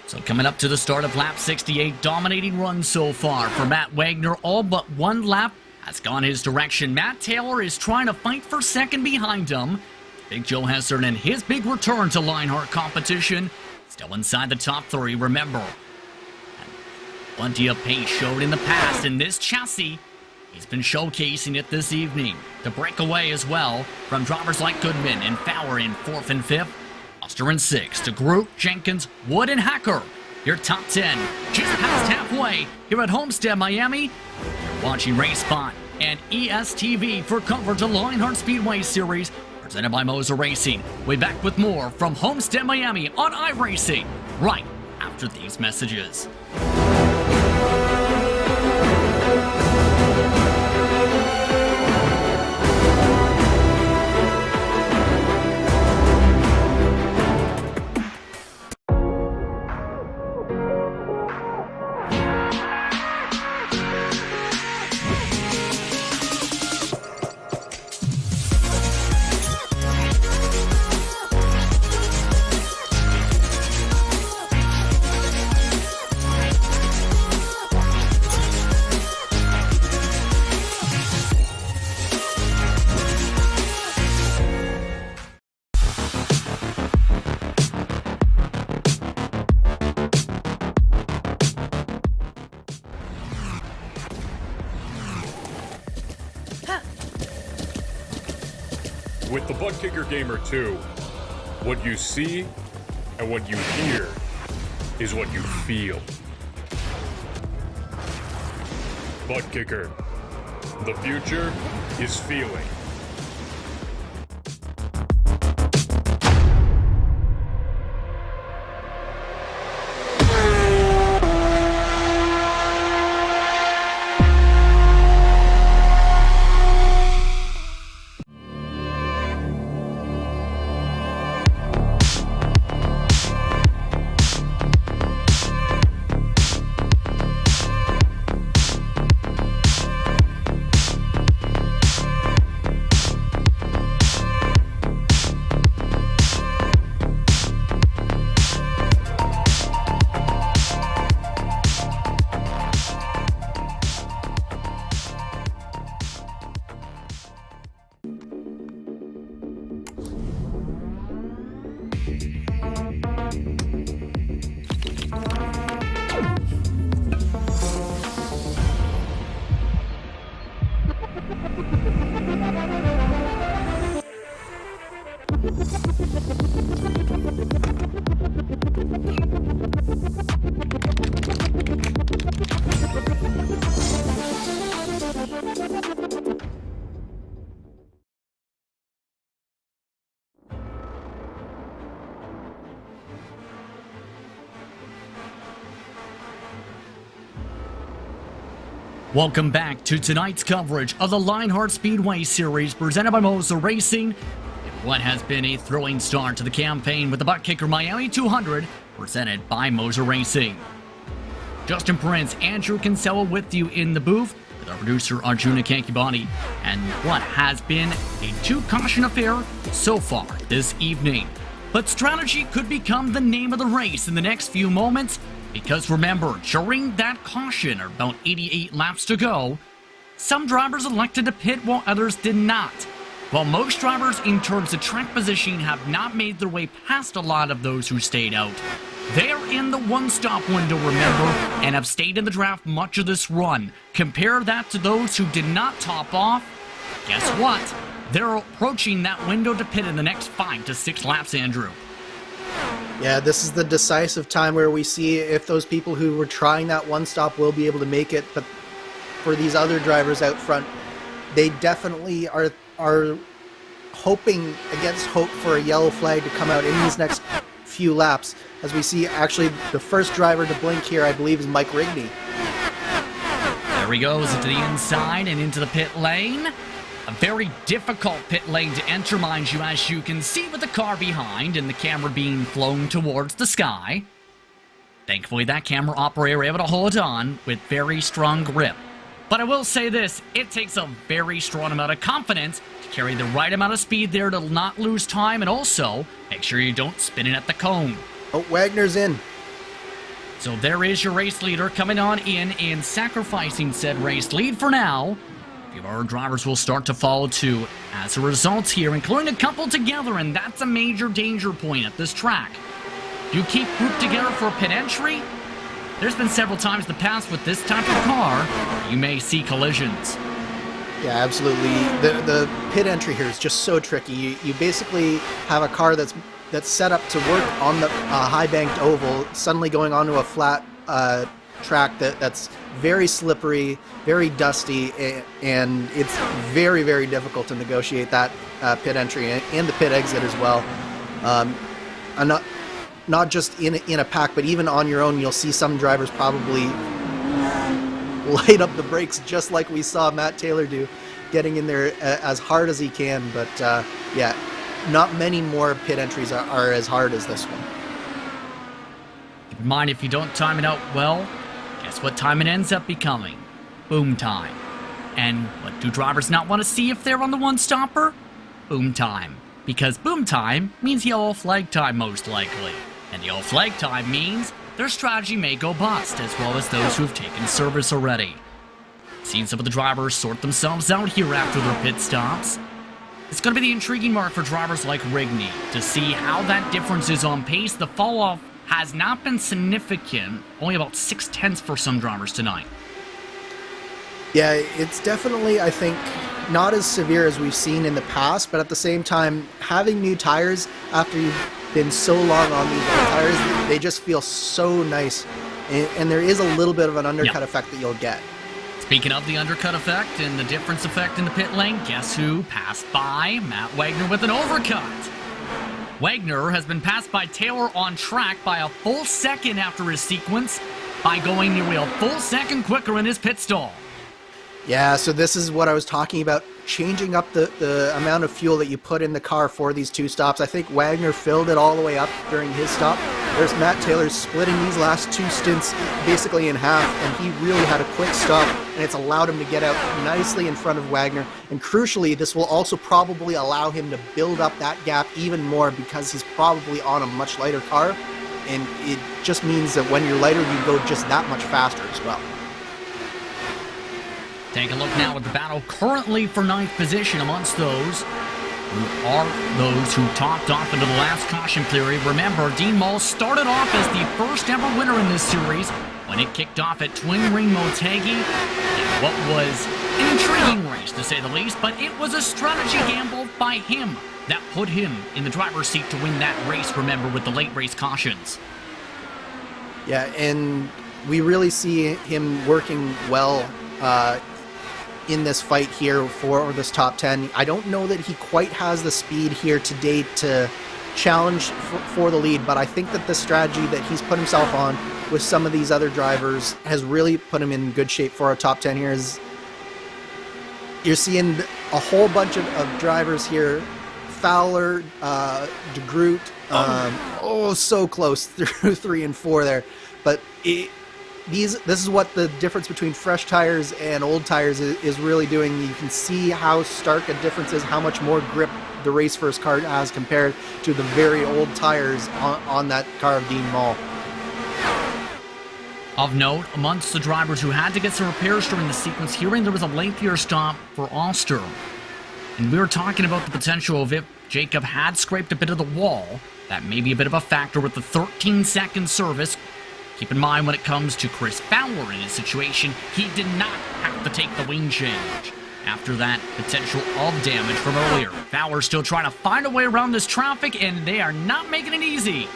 So coming up to the start of lap 68, dominating run so far for Matt Wagner. All but one lap has gone his direction. Matt Taylor is trying to fight for second behind him. Big Joe Hessern and his big return to Lionheart competition. Still inside the top 3, remember. Plenty of pace showed in the past, and this chassis, he's been showcasing it this evening. To break away as well from drivers like Goodman and Fowler in 4th and 5th. Oster in 6th to Groot, Jenkins, Wood, and Hacker. Your top 10 just past halfway here at Homestead, Miami. You're watching RaceSpot and ESTV for coverage of Lionheart Speedway Series presented by MOZA Racing. We'll be back with more from Homestead, Miami on iRacing right after these messages. With the ButtKicker Gamer 2, what you see and what you hear is what you feel. ButtKicker, the future is feeling. Welcome back to tonight's coverage of the Lionheart Speedway Series presented by MOZA Racing. In what has been a thrilling start to the campaign with the ButtKicker Miami 200 presented by MOZA Racing. Justin Prince, Andrew Kinsella with you in the booth with our producer Arjuna Kankibani, and what has been a two-caution affair so far this evening. But strategy could become the name of the race in the next few moments. Because remember, during that caution, or about 88 laps to go, some drivers elected to pit while others did not. While most drivers in terms of track positioning have not made their way past a lot of those who stayed out, they are in the one-stop window, remember, and have stayed in the draft much of this run. Compare that to those who did not top off. Guess what? They're approaching that window to pit in the next 5 to 6 laps, Andrew. Yeah, this is the decisive time where we see if those people who were trying that one stop will be able to make it. But for these other drivers out front, they definitely are hoping against hope for a yellow flag to come out in these next few laps. As we see, actually, the first driver to blink here, I believe, is Mike Rigney. There he goes into the inside and into the pit lane. A very difficult pit lane to enter, mind you, as you can see with the car behind and the camera being flown towards the sky. Thankfully, that camera operator able to hold on with very strong grip. But I will say this, it takes a very strong amount of confidence to carry the right amount of speed there to not lose time, and also make sure you don't spin it at the cone. Oh, Wagner's in. So there is your race leader coming on in and sacrificing said race lead for now. If few of our drivers will start to follow too as a result here, including a couple together, and that's a major danger point at this track. You keep grouped together for a pit entry. There's been several times in the past with this type of car, you may see collisions. Yeah, absolutely. The pit entry here is just so tricky. You basically have a car that's set up to work on the high banked oval, suddenly going onto a flat track that's very slippery, very dusty, and it's very, very difficult to negotiate that pit entry and the pit exit as well. Not just in a pack, but even on your own, you'll see some drivers probably light up the brakes just like we saw Matt Taylor do, getting in there as hard as he can. But yeah, not many more pit entries are as hard as this one. Keep in mind, if you don't time it out well, guess what time it ends up becoming? Boom time. And what do drivers not want to see if they're on the one-stopper? Boom time. Because boom time means yellow flag time most likely. And yellow flag time means their strategy may go bust, as well as those who have taken service already. Seen some of the drivers sort themselves out here after their pit stops. It's going to be the intriguing mark for drivers like Rigney to see how that difference is on pace. The fall-off has not been significant, only about 0.6 for some drivers tonight. Yeah, it's definitely, I think, not as severe as we've seen in the past, but at the same time, having new tires after you've been so long on these old tires, they just feel so nice, and there is a little bit of an undercut effect that you'll get. Speaking of the undercut effect and the difference effect in the pit lane, guess who passed by Matt Wagner with an overcut? Wagner has been passed by Taylor on track by a full second after his sequence, by going nearly a full second quicker in his pit stall. Yeah, so this is what I was talking about, changing up the amount of fuel that you put in the car for these two stops. I think Wagner filled it all the way up during his stop. There's Matt Taylor splitting these last two stints basically in half, and he really had a quick stop, and it's allowed him to get out nicely in front of Wagner. And crucially, this will also probably allow him to build up that gap even more because he's probably on a much lighter car, and it just means that when you're lighter, you go just that much faster as well. Take a look now at the battle currently for 9th position amongst those who topped off into the last caution period. Remember, Dean Mull started off as the first ever winner in this series when it kicked off at Twin Ring Motegi in what was an intriguing race to say the least, but it was a strategy gamble by him that put him in the driver's seat to win that race, remember, with the late race cautions. Yeah, and we really see him working well in this fight here for this top 10. I don't know that he quite has the speed here today to challenge for the lead, but I think that the strategy that he's put himself on with some of these other drivers has really put him in good shape for a top 10 here. You're seeing a whole bunch of drivers here. Fowler, DeGroot, so close through 3 and 4 there, but this is what the difference between fresh tires and old tires is really doing. You can see how stark a difference is, how much more grip the race first car has compared to the very old tires on that car of Dean Mull. Of note, amongst the drivers who had to get some repairs during the sequence hearing, there was a lengthier stop for Oster. And we were talking about the potential of if Jacob had scraped a bit of the wall, that may be a bit of a factor with the 13-second service. Keep in mind when it comes to Chris Fowler in his situation, he did not have to take the wing change after that potential of damage from earlier. Fowler's still trying to find a way around this traffic, and they are not making it easy.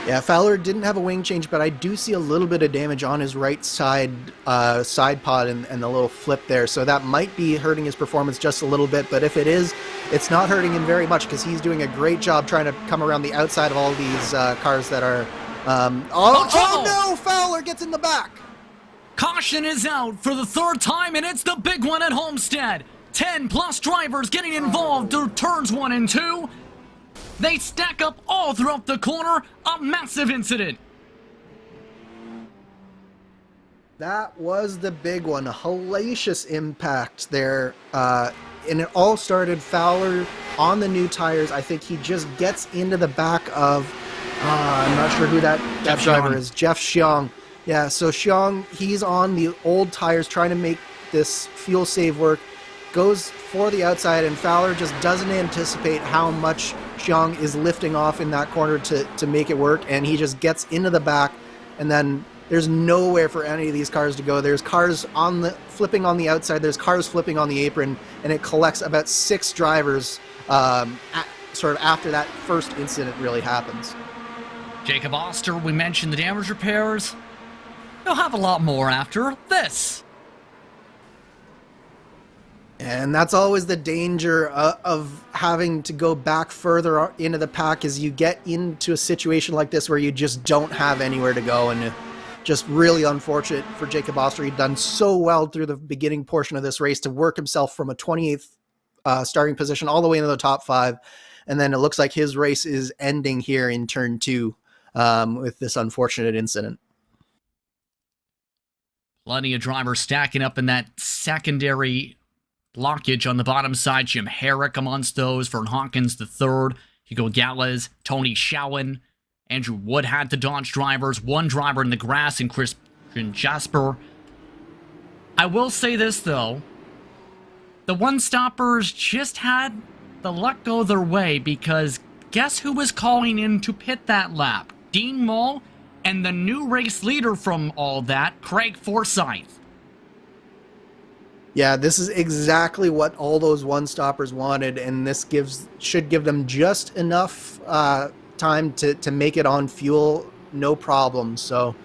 Yeah, Fowler didn't have a wing change, but I do see a little bit of damage on his right side pod and the little flip there, so that might be hurting his performance just a little bit, but if it is, it's not hurting him very much because he's doing a great job trying to come around the outside of all these cars that are... oh no! Fowler gets in the back! Caution is out for the 3rd time, and it's the big one at Homestead. 10+ drivers getting involved through turns 1 and 2. They stack up all throughout the corner. A massive incident. That was the big one. A hellacious impact there. And it all started Fowler on the new tires. I think he just gets into the back of... I'm not sure who that driver is. Jeff Xiong. Yeah, so Xiong, he's on the old tires trying to make this fuel save work, goes for the outside, and Fowler just doesn't anticipate how much Xiong is lifting off in that corner to make it work, and he just gets into the back, and then there's nowhere for any of these cars to go. There's cars flipping on the outside, there's cars flipping on the apron, and it collects about 6 drivers sort of after that first incident really happens. Jacob Oster, we mentioned the damage repairs. He'll have a lot more after this. And that's always the danger of having to go back further into the pack, is you get into a situation like this where you just don't have anywhere to go, and just really unfortunate for Jacob Oster. He'd done so well through the beginning portion of this race to work himself from a 28th starting position all the way into the top 5, and then it looks like his race is ending here in turn 2 with this unfortunate incident. Plenty of drivers stacking up in that secondary blockage on the bottom side. Jim Herrick amongst those, Vern Hawkins the third, Hugo Galles, Tony Schowen, Andrew Wood had to dodge drivers, one driver in the grass, and Christian Jasper. I will say this though, the one-stoppers just had the luck go their way, because guess who was calling in to pit that lap? Dean Mull and the new race leader from all that, Craig Forsyth. Yeah, this is exactly what all those one-stoppers wanted, and this should give them just enough time to make it on fuel, no problem. So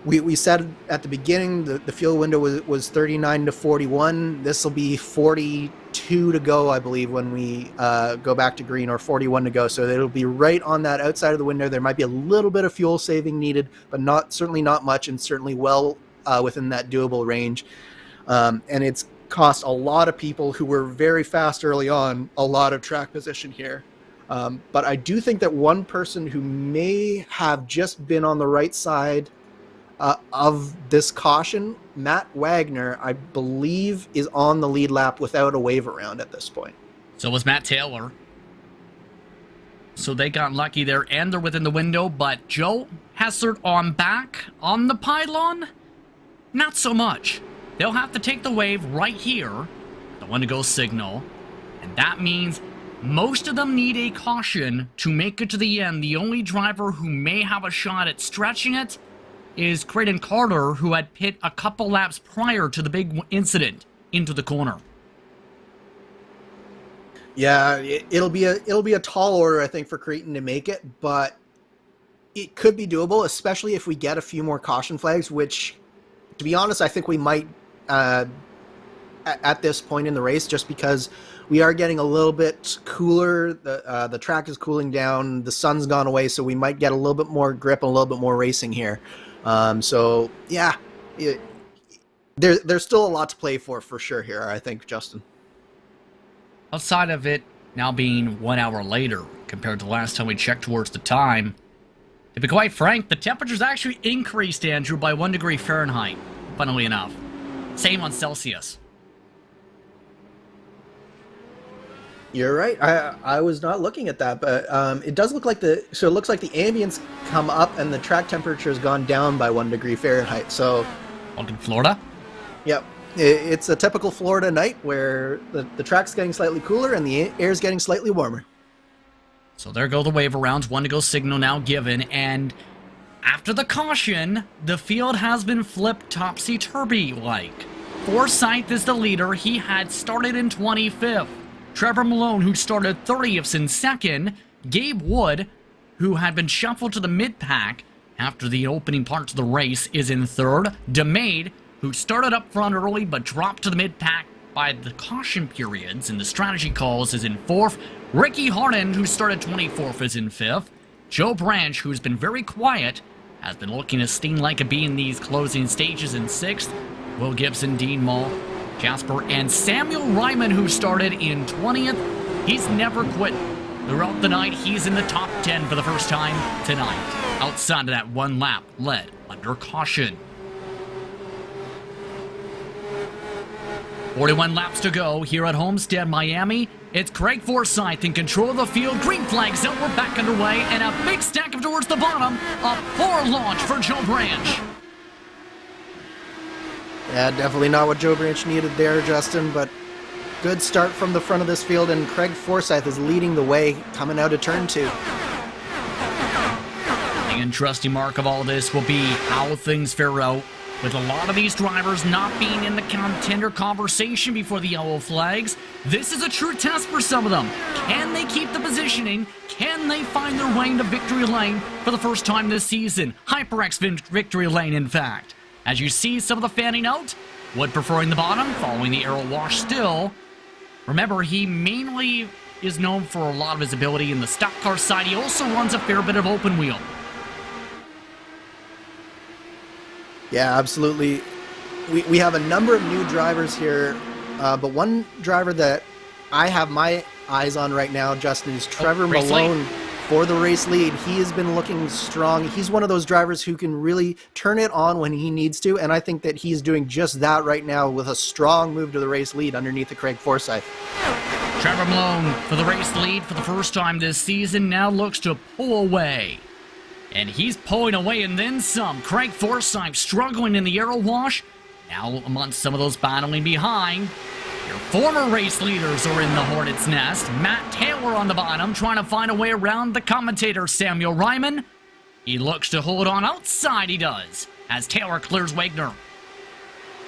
we said at the beginning the fuel window was 39 to 41. This will be 42 to go, I believe, when we go back to green, or 41 to go. So it'll be right on that outside of the window. There might be a little bit of fuel saving needed, but certainly not much, and certainly well within that doable range. And it's cost a lot of people who were very fast early on a lot of track position here. But I do think that one person who may have just been on the right side of this caution, Matt Wagner, I believe, is on the lead lap without a wave around at this point. So was Matt Taylor. So they got lucky there, and they're within the window. But Joe Hessert on back on the pylon, not so much. They'll have to take the wave right here, the one to go signal, and that means most of them need a caution to make it to the end. The only driver who may have a shot at stretching it is Creighton Carter, who had pit a couple laps prior to the big incident into the corner. Yeah, it'll be a tall order, I think, for Creighton to make it, but it could be doable, especially if we get a few more caution flags, which, to be honest, I think we might at this point in the race, just because we are getting a little bit cooler. The track is cooling down. The sun's gone away, so we might get a little bit more grip and a little bit more racing here. So yeah, there's still a lot to play for sure here, I think, Justin. Outside of it now being 1 hour later compared to the last time we checked towards the time, to be quite frank, the temperature's actually increased, Andrew, by 1 degree Fahrenheit, funnily enough. Same on Celsius. You're right. I was not looking at that, but it does look like it looks like the ambience come up and the track temperature has gone down by 1 degree Fahrenheit. So, welcome to Florida. Yep, it's a typical Florida night where the track's getting slightly cooler and the air's getting slightly warmer. So there go the wave arounds. 1 to go signal now given, and after the caution, the field has been flipped topsy-turvy-like. Forsyth is the leader. He had started in 25th. Trevor Malone, who started 30th in second. Gabe Wood, who had been shuffled to the mid-pack after the opening parts of the race, is in third. DeMade, who started up front early but dropped to the mid-pack by the caution periods and the strategy calls, is in fourth. Ricky Harden, who started 24th, is in fifth. Joe Branch, who's been very quiet, has been looking to sting like a bee in these closing stages, in sixth. Will Gibson, Dean Mull, Jasper, and Samuel Ryman, who started in 20th. He's never quit. Throughout the night, he's in the top 10 for the first time tonight. Outside of that 1 lap, led under caution. 41 laps to go here at Homestead, Miami. It's Craig Forsyth in control of the field. Green flags out, we're back underway, and a big stack up towards the bottom. A poor launch for Joe Branch. Yeah, definitely not what Joe Branch needed there, Justin, but good start from the front of this field, and Craig Forsyth is leading the way coming out of turn 2. The interesting mark of all this will be how things fare out, with a lot of these drivers not being in the contender conversation before the yellow flags. This is a true test for some of them. Can they keep the positioning? Can they find their way into victory lane for the first time this season? HyperX victory lane, in fact. As you see some of the fanning out, Wood preferring the bottom, following the arrow wash still. Remember, he mainly is known for a lot of his ability in the stock car side. He also runs a fair bit of open wheel. Yeah, absolutely. We have a number of new drivers here, but one driver that I have my eyes on right now, Justin, is Trevor Malone for the race lead. He has been looking strong. He's one of those drivers who can really turn it on when he needs to, and I think that he's doing just that right now with a strong move to the race lead underneath the Craig Forsyth. Trevor Malone for the race lead for the first time this season now looks to pull away. And he's pulling away and then some. Craig Forsyth struggling in the arrow wash. Now amongst some of those battling behind. Your former race leaders are in the hornet's nest. Matt Taylor on the bottom trying to find a way around the commentator Samuel Ryman. He looks to hold on outside, he does, as Taylor clears Wagner.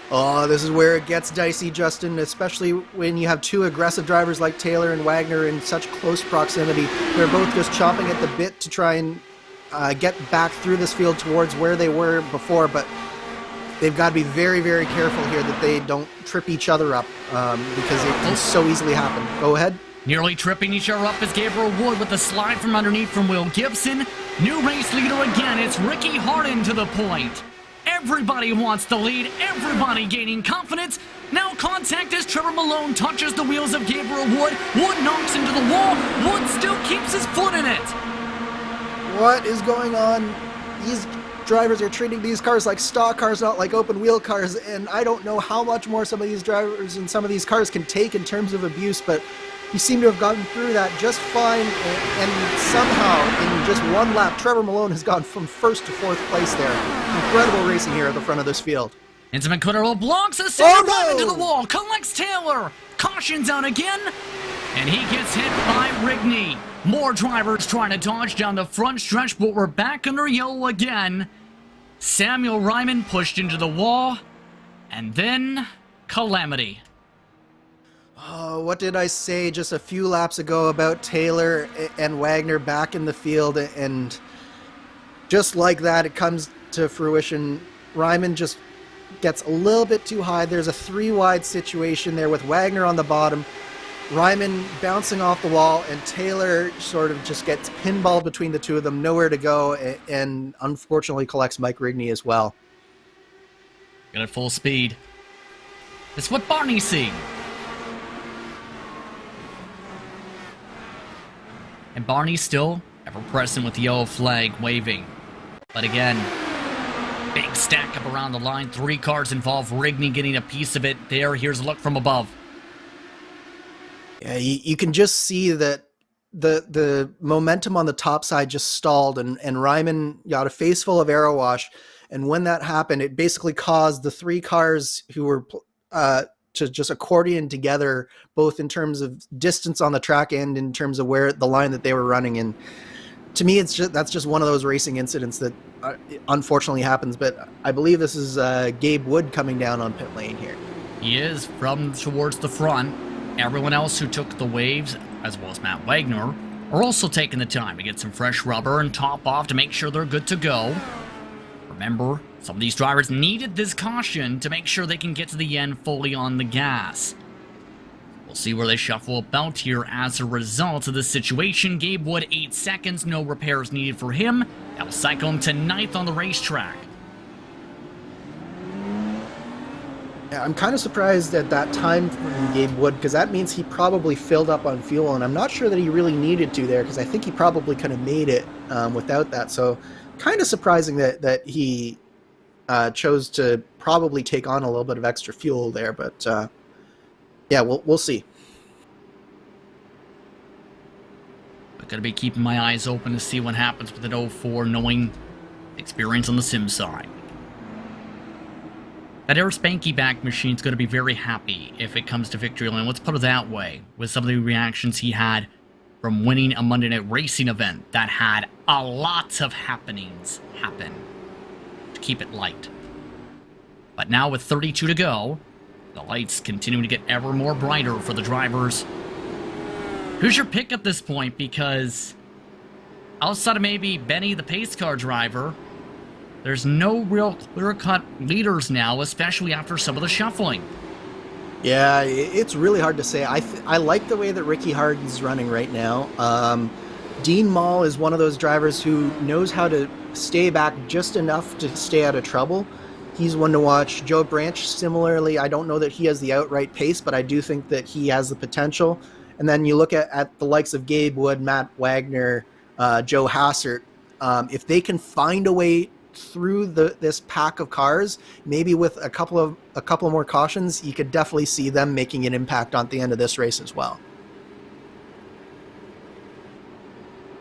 Oh, this is where it gets dicey, Justin, especially when you have two aggressive drivers like Taylor and Wagner in such close proximity. They're both just chomping at the bit to try and get back through this field towards where they were before, but they've got to be very, very careful here that they don't trip each other up, because it can so easily happen. Go ahead. Nearly tripping each other up is Gabriel Wood with a slide from underneath from Will Gibson. New race leader again, it's Ricky Harden to the point. Everybody wants the lead, everybody gaining confidence. Now contact as Trevor Malone touches the wheels of Gabriel Wood. Wood knocks into the wall. Wood still keeps his foot in it. What is going on? These drivers are treating these cars like stock cars, not like open wheel cars, and I don't know how much more some of these drivers and some of these cars can take in terms of abuse, but you seem to have gotten through that just fine, and somehow in just one lap Trevor Malone has gone from first to fourth place there. Incredible racing here at the front of this field. Intamin Cutter blocks a center into the wall, collects Taylor, cautions out again, and he gets hit by Rigney. More drivers trying to dodge down the front stretch, but we're back under yellow again. Samuel Ryman pushed into the wall, and then calamity. Oh, what did I say just a few laps ago about Taylor and Wagner back in the field, and just like that, it comes to fruition. Ryman just gets a little bit too high. There's a 3-wide situation there with Wagner on the bottom, Ryman bouncing off the wall, and Taylor sort of just gets pinballed between the two of them, nowhere to go, and unfortunately collects Mike Rigney as well. Got at full speed. It's what Barney's seeing. And Barney's still ever present with the yellow flag waving. But again, big stack up around the line. 3 cars involved. Rigney getting a piece of it there. Here's a look from above. Yeah, you can just see that the momentum on the top side just stalled, and Ryman got a face full of arrow wash, and when that happened, it basically caused the 3 cars who were to just accordion together, both in terms of distance on the track and in terms of where the line that they were running. And to me, that's just one of those racing incidents that unfortunately happens. But I believe this is Gabe Wood coming down on pit lane here. He is from towards the front. Everyone else who took the waves, as well as Matt Wagner, are also taking the time to get some fresh rubber and top off to make sure they're good to go. Remember, some of these drivers needed this caution to make sure they can get to the end fully on the gas. We'll see where they shuffle about here as a result of this situation. Gabe Wood, 8 seconds, no repairs needed for him. That will cycle him to 9th on the racetrack. Yeah, I'm kind of surprised at that time from Gabe Wood, because that means he probably filled up on fuel, and I'm not sure that he really needed to there, because I think he probably could have made it without that. So kind of surprising that he chose to probably take on a little bit of extra fuel there, but yeah, we'll see. I'm going to be keeping my eyes open to see what happens with an 04, knowing experience on the sim side. That Air Spanky Back machine's going to be very happy if it comes to victory lane. Let's put it that way. With some of the reactions he had from winning a Monday Night Racing event that had a lot of happenings happen. To keep it light. But now with 32 to go, the lights continuing to get ever more brighter for the drivers. Who's your pick at this point? Because outside of maybe Benny, the pace car driver, there's no real clear-cut leaders now, especially after some of the shuffling. Yeah, it's really hard to say. I like the way that Ricky Harden's running right now. Dean Mall is one of those drivers who knows how to stay back just enough to stay out of trouble. He's one to watch. Joe Branch, similarly, I don't know that he has the outright pace, but I do think that he has the potential. And then you look at the likes of Gabe Wood, Matt Wagner, Joe Hassert. If they can find a way through this pack of cars, maybe with a couple more cautions, you could definitely see them making an impact on the end of this race as well.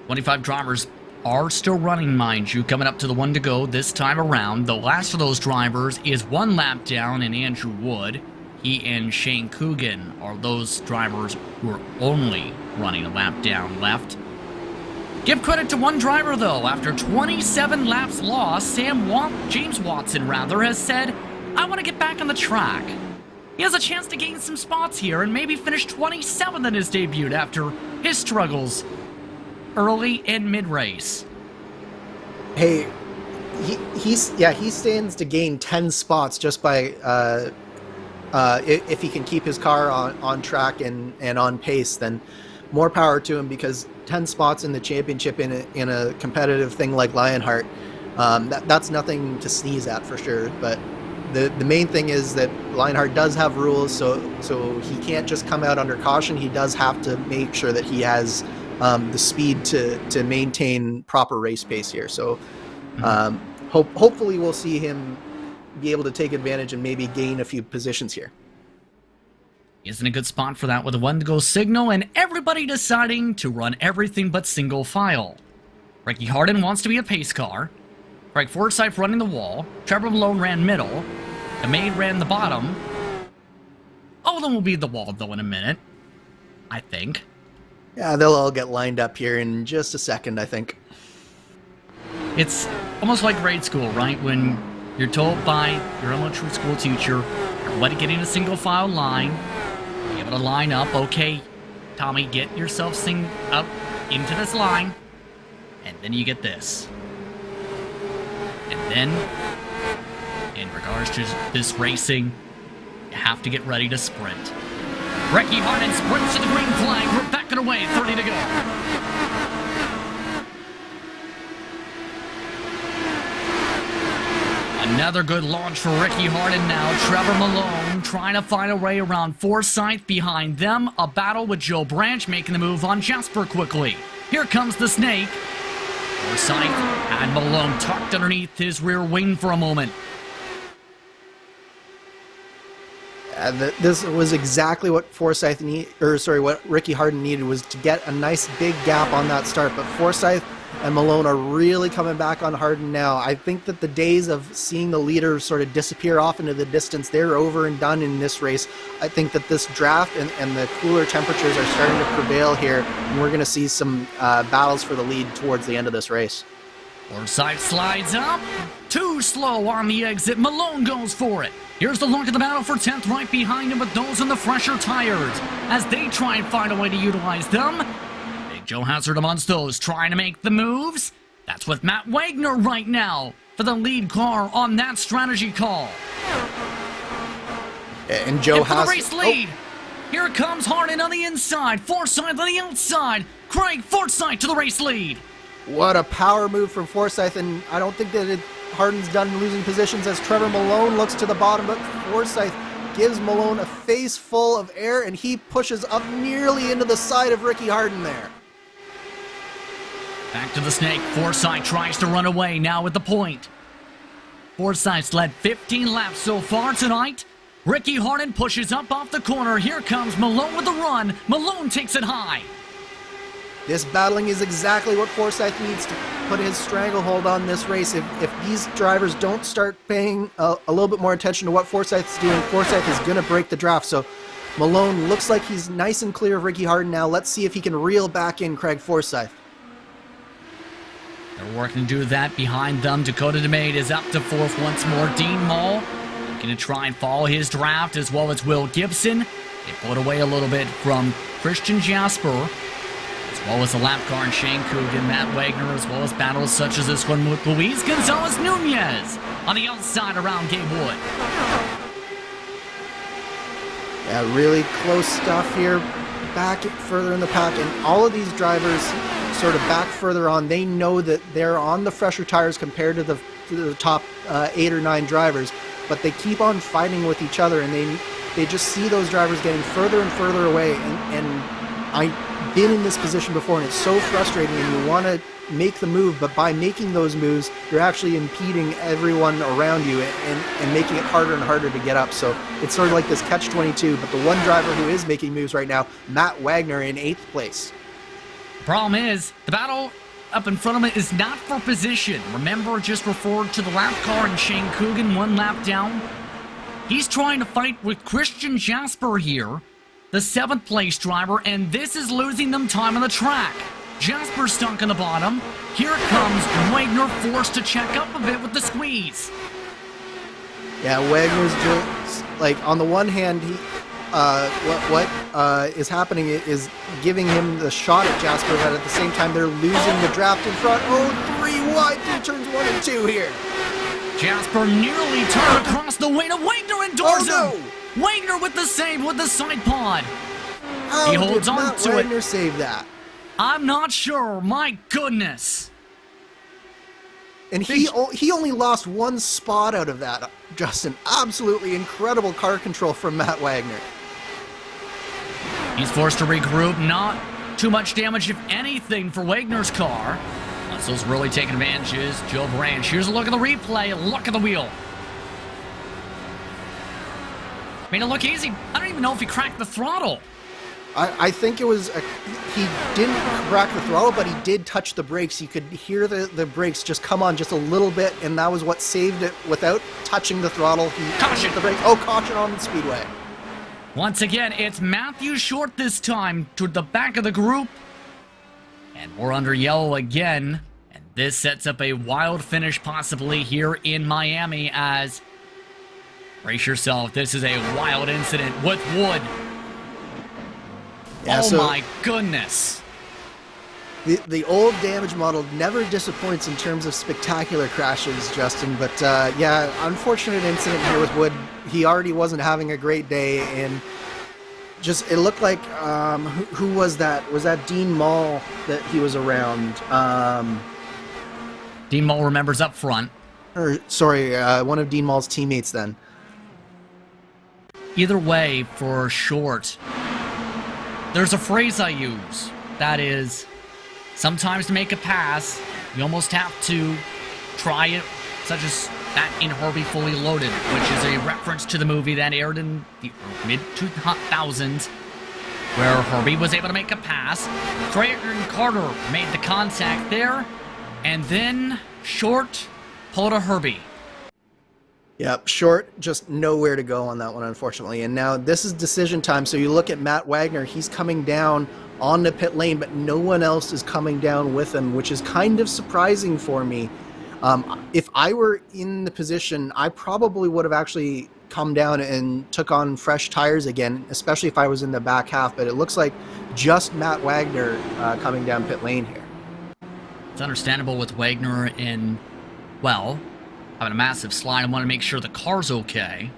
25 drivers are still running, mind you, coming up to the one to go this time around. The last of those drivers is one lap down in Andrew Wood. He and Shane Coogan are those drivers who are only running a lap down left. Give credit to one driver, though. After 27 laps lost, James Watson has said, I want to get back on the track. He has a chance to gain some spots here and maybe finish 27th in his debut after his struggles early and mid-race. Hey, he stands to gain 10 spots just by if he can keep his car on track and on pace. Then more power to him, because 10 spots in the championship in a competitive thing like Lionheart, that's nothing to sneeze at for sure. But the main thing is that Lionheart does have rules, so he can't just come out under caution. He does have to make sure that he has the speed to maintain proper race pace here. So hopefully we'll see him be able to take advantage and maybe gain a few positions here. Isn't a good spot for that with a one-to-go signal and everybody deciding to run everything but single file. Ricky Harden wants to be a pace car. Craig Forsyth running the wall. Trevor Malone ran middle. DeMay ran the bottom. All of them will be the wall, though, in a minute. I think. Yeah, they'll all get lined up here in just a second, I think. It's almost like grade school, right? When you're told by your elementary school teacher, everybody get in a single file line. Be able to line up. Okay, Tommy, get yourself up into this line. And then you get this. And then, in regards to this racing, you have to get ready to sprint. Ricky Harden sprints to the green flag. We're backing away, 30 to go. Another good launch for Ricky Harden now. Trevor Malone trying to find a way around Forsyth. Behind them, a battle with Joe Branch making the move on Jasper quickly. Here comes the snake. Forsyth had Malone tucked underneath his rear wing for a moment. This was exactly what what Ricky Harden needed, was to get a nice big gap on that start. But Forsyth and Malone are really coming back on Harden now. I think that the days of seeing the leader sort of disappear off into the distance, they're over and done in this race. I think that this draft and the cooler temperatures are starting to prevail here, and we're going to see some battles for the lead towards the end of this race. Forsyth slides up. Too slow on the exit. Malone goes for it. Here's the look at the battle for 10th right behind him with those in the fresher tires as they try and find a way to utilize them. Big Joe Hassert amongst those trying to make the moves. That's with Matt Wagner right now for the lead car on that strategy call. And Joe Hassert. The race lead. Here comes Harden on the inside. Forsyth on the outside. Craig Forsyth to the race lead. What a power move from Forsyth, and I don't think that Harden's done losing positions as Trevor Malone looks to the bottom, but Forsyth gives Malone a face full of air, and he pushes up nearly into the side of Ricky Harden there. Back to the snake. Forsyth tries to run away now with the point. Forsyth's led 15 laps so far tonight. Ricky Harden pushes up off the corner. Here comes Malone with the run. Malone takes it high. This battling is exactly what Forsyth needs to put his stranglehold on this race. If these drivers don't start paying a little bit more attention to what Forsyth's doing, Forsyth is going to break the draft. So Malone looks like he's nice and clear of Ricky Harden now. Let's see if he can reel back in Craig Forsyth. They're working to do that. Behind them, Dakota DeMade is up to fourth once more. Dean Mall going to try and follow his draft, as well as Will Gibson. They pulled away a little bit from Christian Jasper, as well as the lap car and Shane Coogan, Matt Wagner, as well as battles such as this one with Luis Gonzalez Nunez on the outside around Gabe Wood. Yeah, really close stuff here. Back further in the pack, and all of these drivers sort of back further on. They know that they're on the fresher tires compared to the top 8 or 9 drivers, but they keep on fighting with each other, and they just see those drivers getting further and further away. And I've been in this position before, and it's so frustrating, and you want to make the move, but by making those moves, you're actually impeding everyone around you and making it harder and harder to get up. So it's sort of like this catch-22, but the one driver who is making moves right now, Matt Wagner, in 8th place. Problem is, the battle up in front of him is not for position. Remember, just referred to the lap car and Shane Coogan 1 lap down. He's trying to fight with Christian Jasper here, the 7th place driver, and this is losing them time on the track. Jasper stuck in the bottom. Here comes Wagner, forced to check up a bit with the squeeze. Yeah, Wagner's just, like, on the one hand, he what is happening is giving him the shot at Jasper, but at the same time they're losing the draft in front. Oh, 3 wide through turns 1 and 2 here. Jasper nearly turned across the way to Wagner and doors him. Wagner with the save with the side pod. How he holds did on Matt to Wagner it. save that? I'm not sure. My goodness. And he only lost 1 spot out of that, Justin. Absolutely incredible car control from Matt Wagner. He's forced to regroup. Not too much damage, if anything, for Wagner's car. Muscle's really taking advantages. Joe Branch. Here's a look at the replay. Look at the wheel. Made it look easy. I don't even know if he cracked the throttle. I think it was, he didn't crack the throttle, but he did touch the brakes. You could hear the brakes just come on just a little bit, and that was what saved it. Without touching the throttle, he touched the brakes. Oh, caution on the Speedway. Once again, it's Matthew Short this time to the back of the group. And we're under yellow again. And this sets up a wild finish possibly here in Miami as, brace yourself, this is a wild incident with Wood. Yeah, oh my goodness. The old damage model never disappoints in terms of spectacular crashes, Justin. But yeah, unfortunate incident here with Wood. He already wasn't having a great day, and just it looked like who was that? Was that Dean Mall that he was around? Dean Mall remembers up front. Or sorry, one of Dean Mall's teammates then. Either way, for Short, there's a phrase I use that is, sometimes to make a pass, you almost have to try it, such as that in Herbie Fully Loaded, which is a reference to the movie that aired in the mid-2000s, where Herbie was able to make a pass. Craig and Carter made the contact there, and then Short pulled a Herbie. Yep, Short just nowhere to go on that one, unfortunately. And now this is decision time. So you look at Matt Wagner, he's coming down on the pit lane, but no one else is coming down with him, which is kind of surprising for me. If I were in the position, I probably would have actually come down and took on fresh tires again, especially if I was in the back half. But it looks like just Matt Wagner coming down pit lane here. It's understandable with Wagner in, well, having a massive slide. I want to make sure the car's okay.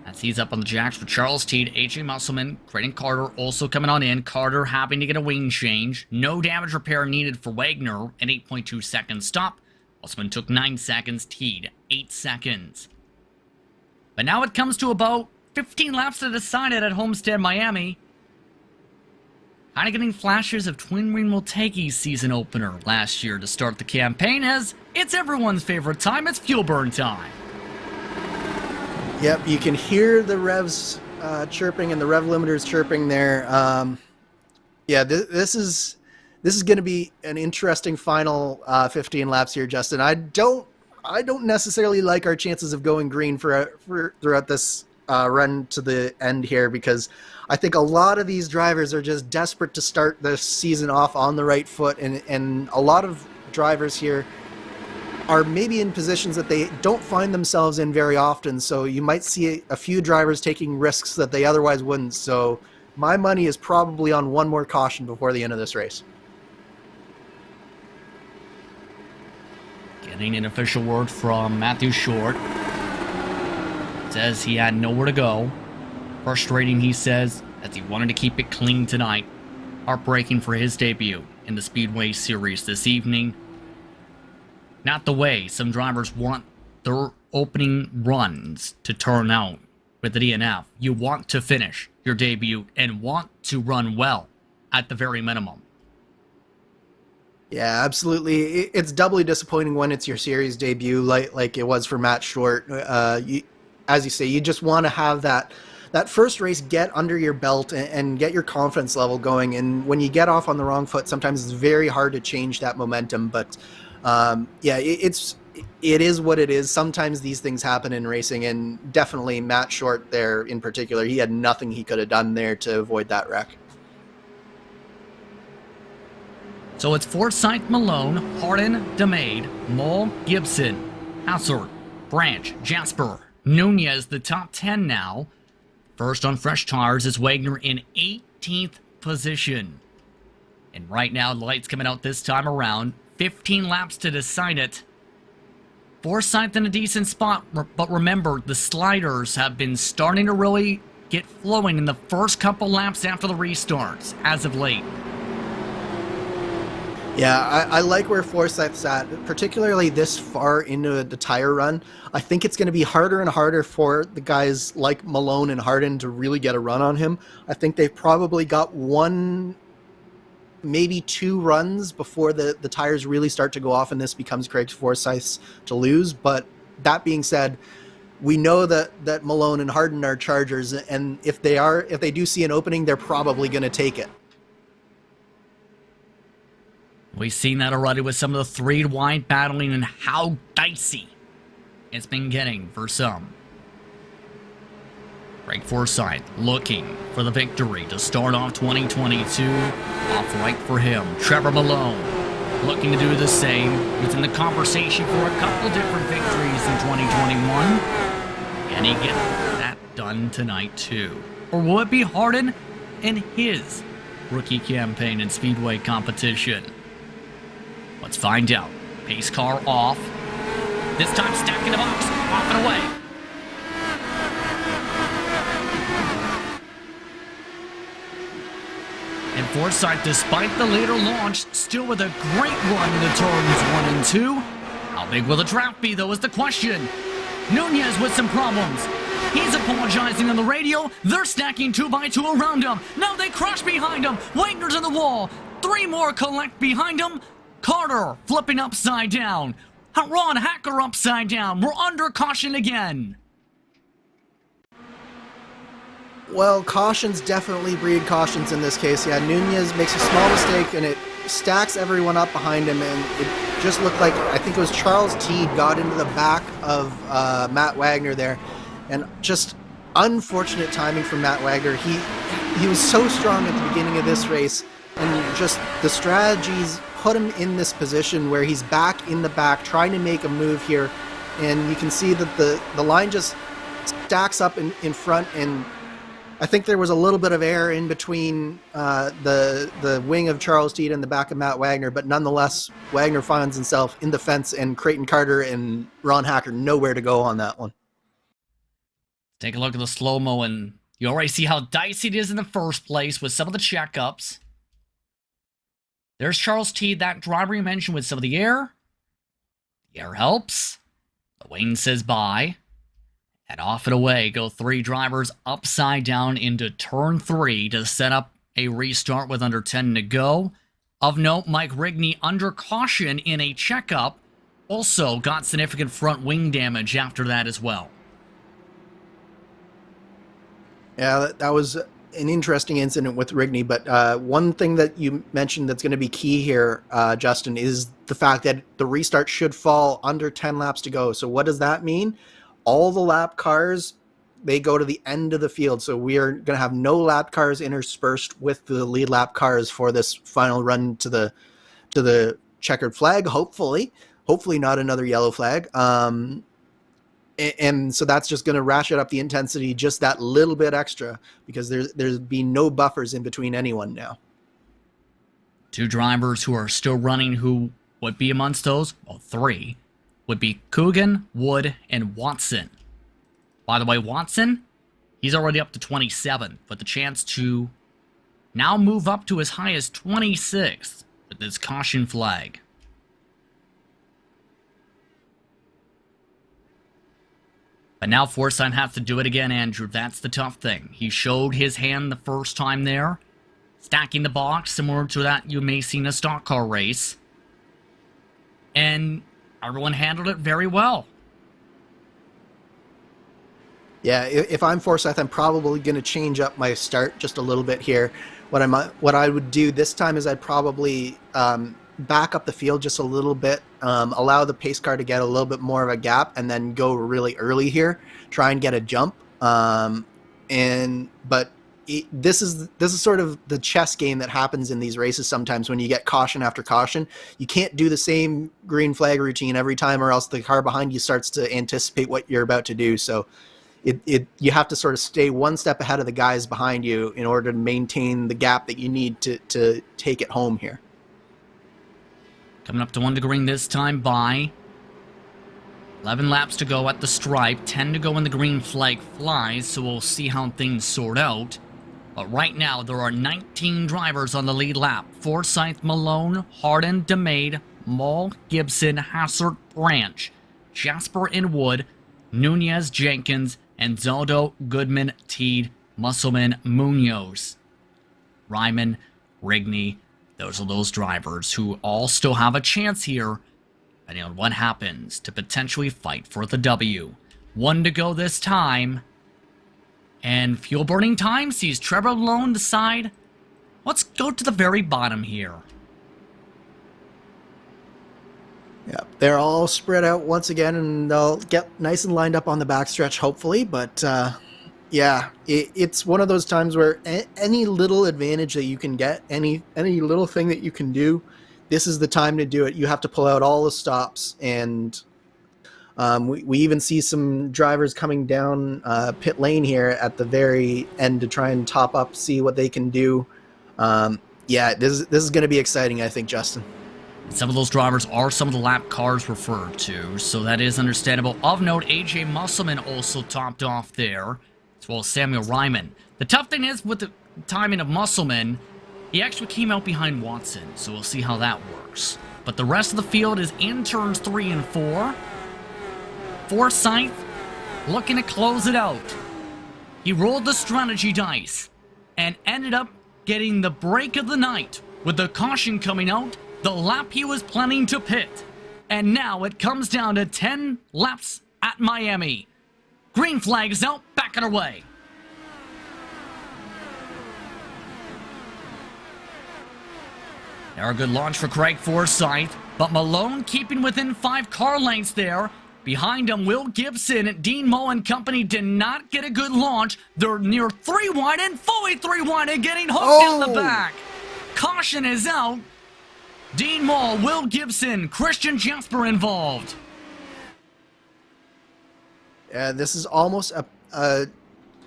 As he's up on the jacks for Charles Teed, AJ Musselman, Creighton Carter also coming on in. Carter having to get a wing change. No damage repair needed for Wagner. An 8.2 second stop. Musselman took 9 seconds. Teed, 8 seconds. But now it comes to about 15 laps to decide it at Homestead, Miami. Kind of getting flashes of Twin Ring Multegi's season opener last year to start the campaign, as it's everyone's favorite time. It's fuel burn time. Yep, you can hear the revs chirping and the rev limiters chirping there. Yeah, this is This is going to be an interesting final 15 laps here, Justin. I don't necessarily like our chances of going green for throughout this run to the end here, because I think a lot of these drivers are just desperate to start the season off on the right foot, and a lot of drivers here are maybe in positions that they don't find themselves in very often, so you might see a few drivers taking risks that they otherwise wouldn't. So my money is probably on one more caution before the end of this race. Getting an official word from Matthew Short. Says he had nowhere to go. Frustrating, he says, as he wanted to keep it clean tonight. Heartbreaking for his debut in the Speedway Series this evening. Not the way some drivers want their opening runs to turn out with the DNF. You want to finish your debut and want to run well at the very minimum. Yeah, absolutely. It's doubly disappointing when it's your series debut, like it was for Matt Short. As you say, you just want to have that first race get under your belt and get your confidence level going. And when you get off on the wrong foot, sometimes it's very hard to change that momentum. But yeah, it is what it is. Sometimes these things happen in racing, and definitely Matt Short there in particular, he had nothing he could have done there to avoid that wreck. So it's Forsyth, Malone, Hardin, DeMade, Moll, Gibson, Hassard, Branch, Jasper, Nunez, the top 10 now. First on fresh tires is Wagner in 18th position. And right now, the light's coming out this time around. 15 laps to decide it. Forsyth in a decent spot, but remember, the sliders have been starting to really get flowing in the first couple laps after the restarts, as of late. Yeah, I like where Forsyth's at, particularly this far into the tire run. I think it's going to be harder and harder for the guys like Malone and Hardin to really get a run on him. I think they've probably got one, maybe two runs before the tires really start to go off and this becomes Craig Forsyth's to lose. But that being said, we know that Malone and Hardin are Chargers, and if they do see an opening, they're probably going to take it. We've seen that already with some of the three wide battling and how dicey it's been getting for some. Craig Forsyth looking for the victory to start off 2022. Off right for him. Trevor Malone looking to do the same. He's in the conversation for a couple different victories in 2021. Can he get that done tonight too? Or will it be Hardin in his rookie campaign in Speedway competition? Let's find out. Pace car off. This time stacking the box. Off and away. And Forsyth, despite the later launch, still with a great run in the turns 1 and 2. How big will the draft be, though, is the question. Nunez with some problems. He's apologizing on the radio. They're stacking 2x2 around him. Now they crash behind him. Wagner's on the wall. 3 more collect behind him. Carter flipping upside down. Ron Hacker upside down. We're under caution again. Well, cautions definitely breed cautions in this case. Yeah, Nunez makes a small mistake and it stacks everyone up behind him, and it just looked like, I think it was Charles Teed got into the back of Matt Wagner there, and just unfortunate timing from Matt Wagner. He was so strong at the beginning of this race, and just the strategies put him in this position where he's back in the back trying to make a move here, and you can see that the line just stacks up in front, and I think there was a little bit of air in between the wing of Charles Teed and the back of Matt Wagner, but nonetheless, Wagner finds himself in the fence, and Creighton Carter and Ron Hacker nowhere to go on that one. Take a look at the slow-mo, and you already see how dicey it is in the first place with some of the checkups. There's Charles Teed, that driver you mentioned, with some of the air. The air helps. The wing says bye. And off and away go 3 drivers upside down into turn 3 to set up a restart with under 10 to go. Of note, Mike Rigney under caution in a checkup. Also got significant front wing damage after that as well. Yeah, that was an interesting incident with Rigney, but one thing that you mentioned that's going to be key here, Justin, is the fact that the restart should fall under 10 laps to go. So what does that mean? All the lap cars, they go to the end of the field. So we are going to have no lap cars interspersed with the lead lap cars for this final run to the checkered flag, hopefully not another yellow flag. And so that's just going to ratchet up the intensity just that little bit extra, because there's been no buffers in between anyone now. Two drivers who are still running who would be amongst those, well, three, would be Coogan, Wood, and Watson. By the way, Watson, he's already up to 27, but the chance to now move up to as high as 26th with this caution flag. But now Forsythe has to do it again, Andrew. That's the tough thing. He showed his hand the first time there, stacking the box, similar to that you may see in a stock car race. And everyone handled it very well. Yeah, if I'm Forsythe, I'm probably going to change up my start just a little bit here. What I would do this time is I'd probably back up the field just a little bit, allow the pace car to get a little bit more of a gap, and then go really early here, try and get a jump. This is sort of the chess game that happens in these races sometimes when you get caution after caution. You can't do the same green flag routine every time, or else the car behind you starts to anticipate what you're about to do. So you have to sort of stay one step ahead of the guys behind you in order to maintain the gap that you need to take it home here. Coming up to 1 to green this time by 11 laps to go at the stripe, 10 to go when the green flag flies, so we'll see how things sort out. But right now, there are 19 drivers on the lead lap. Forsythe, Malone, Hardin, DeMade, Mull, Gibson, Hassert, Branch, Jasper and Wood, Nunez, Jenkins, and Zaldo, Goodman, Teed, Musselman, Munoz, Ryman, Rigney. Those are those drivers who all still have a chance here, depending on what happens, to potentially fight for the W. 1 to go this time. And fuel burning time sees Trevor Malone decide, let's go to the very bottom here. Yeah, they're all spread out once again, and they'll get nice and lined up on the backstretch, hopefully. But yeah, it's one of those times where any little advantage that you can get, any little thing that you can do, this is the time to do it. You have to pull out all the stops, and we even see some drivers coming down pit lane here at the very end to try and top up, see what they can do. Yeah, this is going to be exciting, I think, Justin. Some of those drivers are some of the lap cars referred to, so that is understandable. Of note, AJ Musselman also topped off there, as well as Samuel Ryman. The tough thing is, with the timing of Musselman, he actually came out behind Watson, so we'll see how that works. But the rest of the field is in turns 3 and 4. Forsythe looking to close it out. He rolled the strategy dice and ended up getting the break of the night with the caution coming out the lap he was planning to pit. And now it comes down to 10 laps at Miami. Green flag is out, back and away. Now a good launch for Craig Forsythe, but Malone keeping within 5 car lengths there. Behind him, Will Gibson, Dean Mull and company did not get a good launch. They're near 3 wide and fully 3 wide and getting hooked in the back. Caution is out. Dean Mull, Will Gibson, Christian Jasper involved. Yeah, this is almost a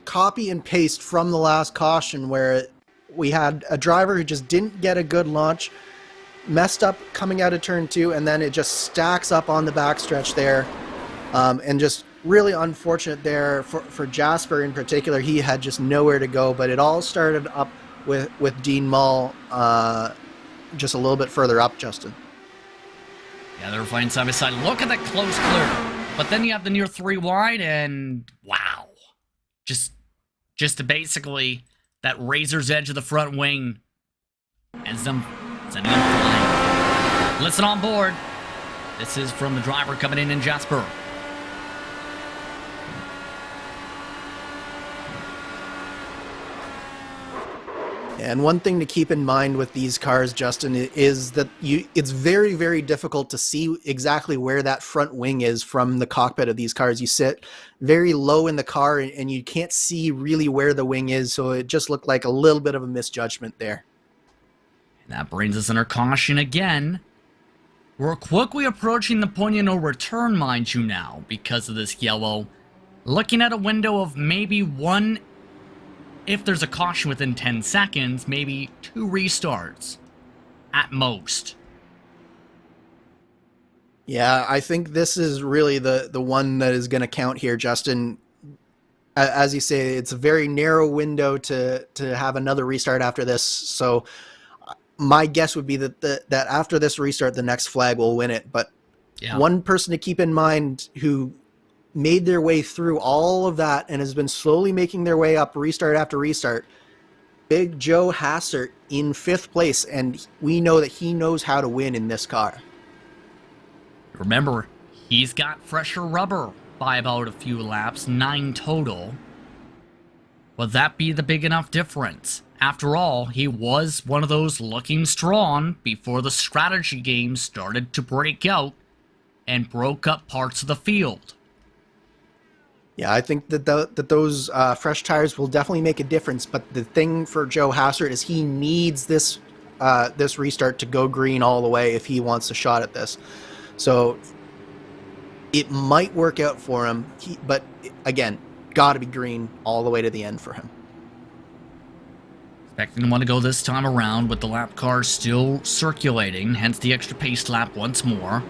copy and paste from the last caution, where we had a driver who just didn't get a good launch, messed up coming out of turn 2, and then it just stacks up on the backstretch there. And just really unfortunate there for Jasper in particular. He had just nowhere to go, but it all started up with Dean Mull just a little bit further up, Justin. Yeah, they're flying side by side. Look at that close clear. But then you have the near 3 wide, and wow. Just basically that razor's edge of the front wing and sending them flying. Listen on board. This is from the driver coming in Jasper. And one thing to keep in mind with these cars, Justin, is that it's very, very difficult to see exactly where that front wing is from the cockpit of these cars. You sit very low in the car and you can't see really where the wing is, so it just looked like a little bit of a misjudgment there. And that brings us under caution again. We're quickly approaching the point of no return, mind you now, because of this yellow. Looking at a window of maybe one, if there's a caution within 10 seconds, maybe 2 restarts at most. Yeah, I think this is really the one that is going to count here, Justin. As you say, it's a very narrow window to have another restart after this. So my guess would be that after this restart, the next flag will win it. But one person to keep in mind who made their way through all of that and has been slowly making their way up restart after restart, Big Joe Hassert in 5th place, and we know that he knows how to win in this car. Remember, he's got fresher rubber by about a few laps, 9 total. Would that be the big enough difference? After all, he was one of those looking strong before the strategy game started to break out and broke up parts of the field. Yeah, I think that those fresh tires will definitely make a difference. But the thing for Joe Hassert is he needs this restart to go green all the way if he wants a shot at this. So it might work out for him. But again, got to be green all the way to the end for him. Expecting to want to go this time around with the lap car still circulating, hence the extra pace lap once more.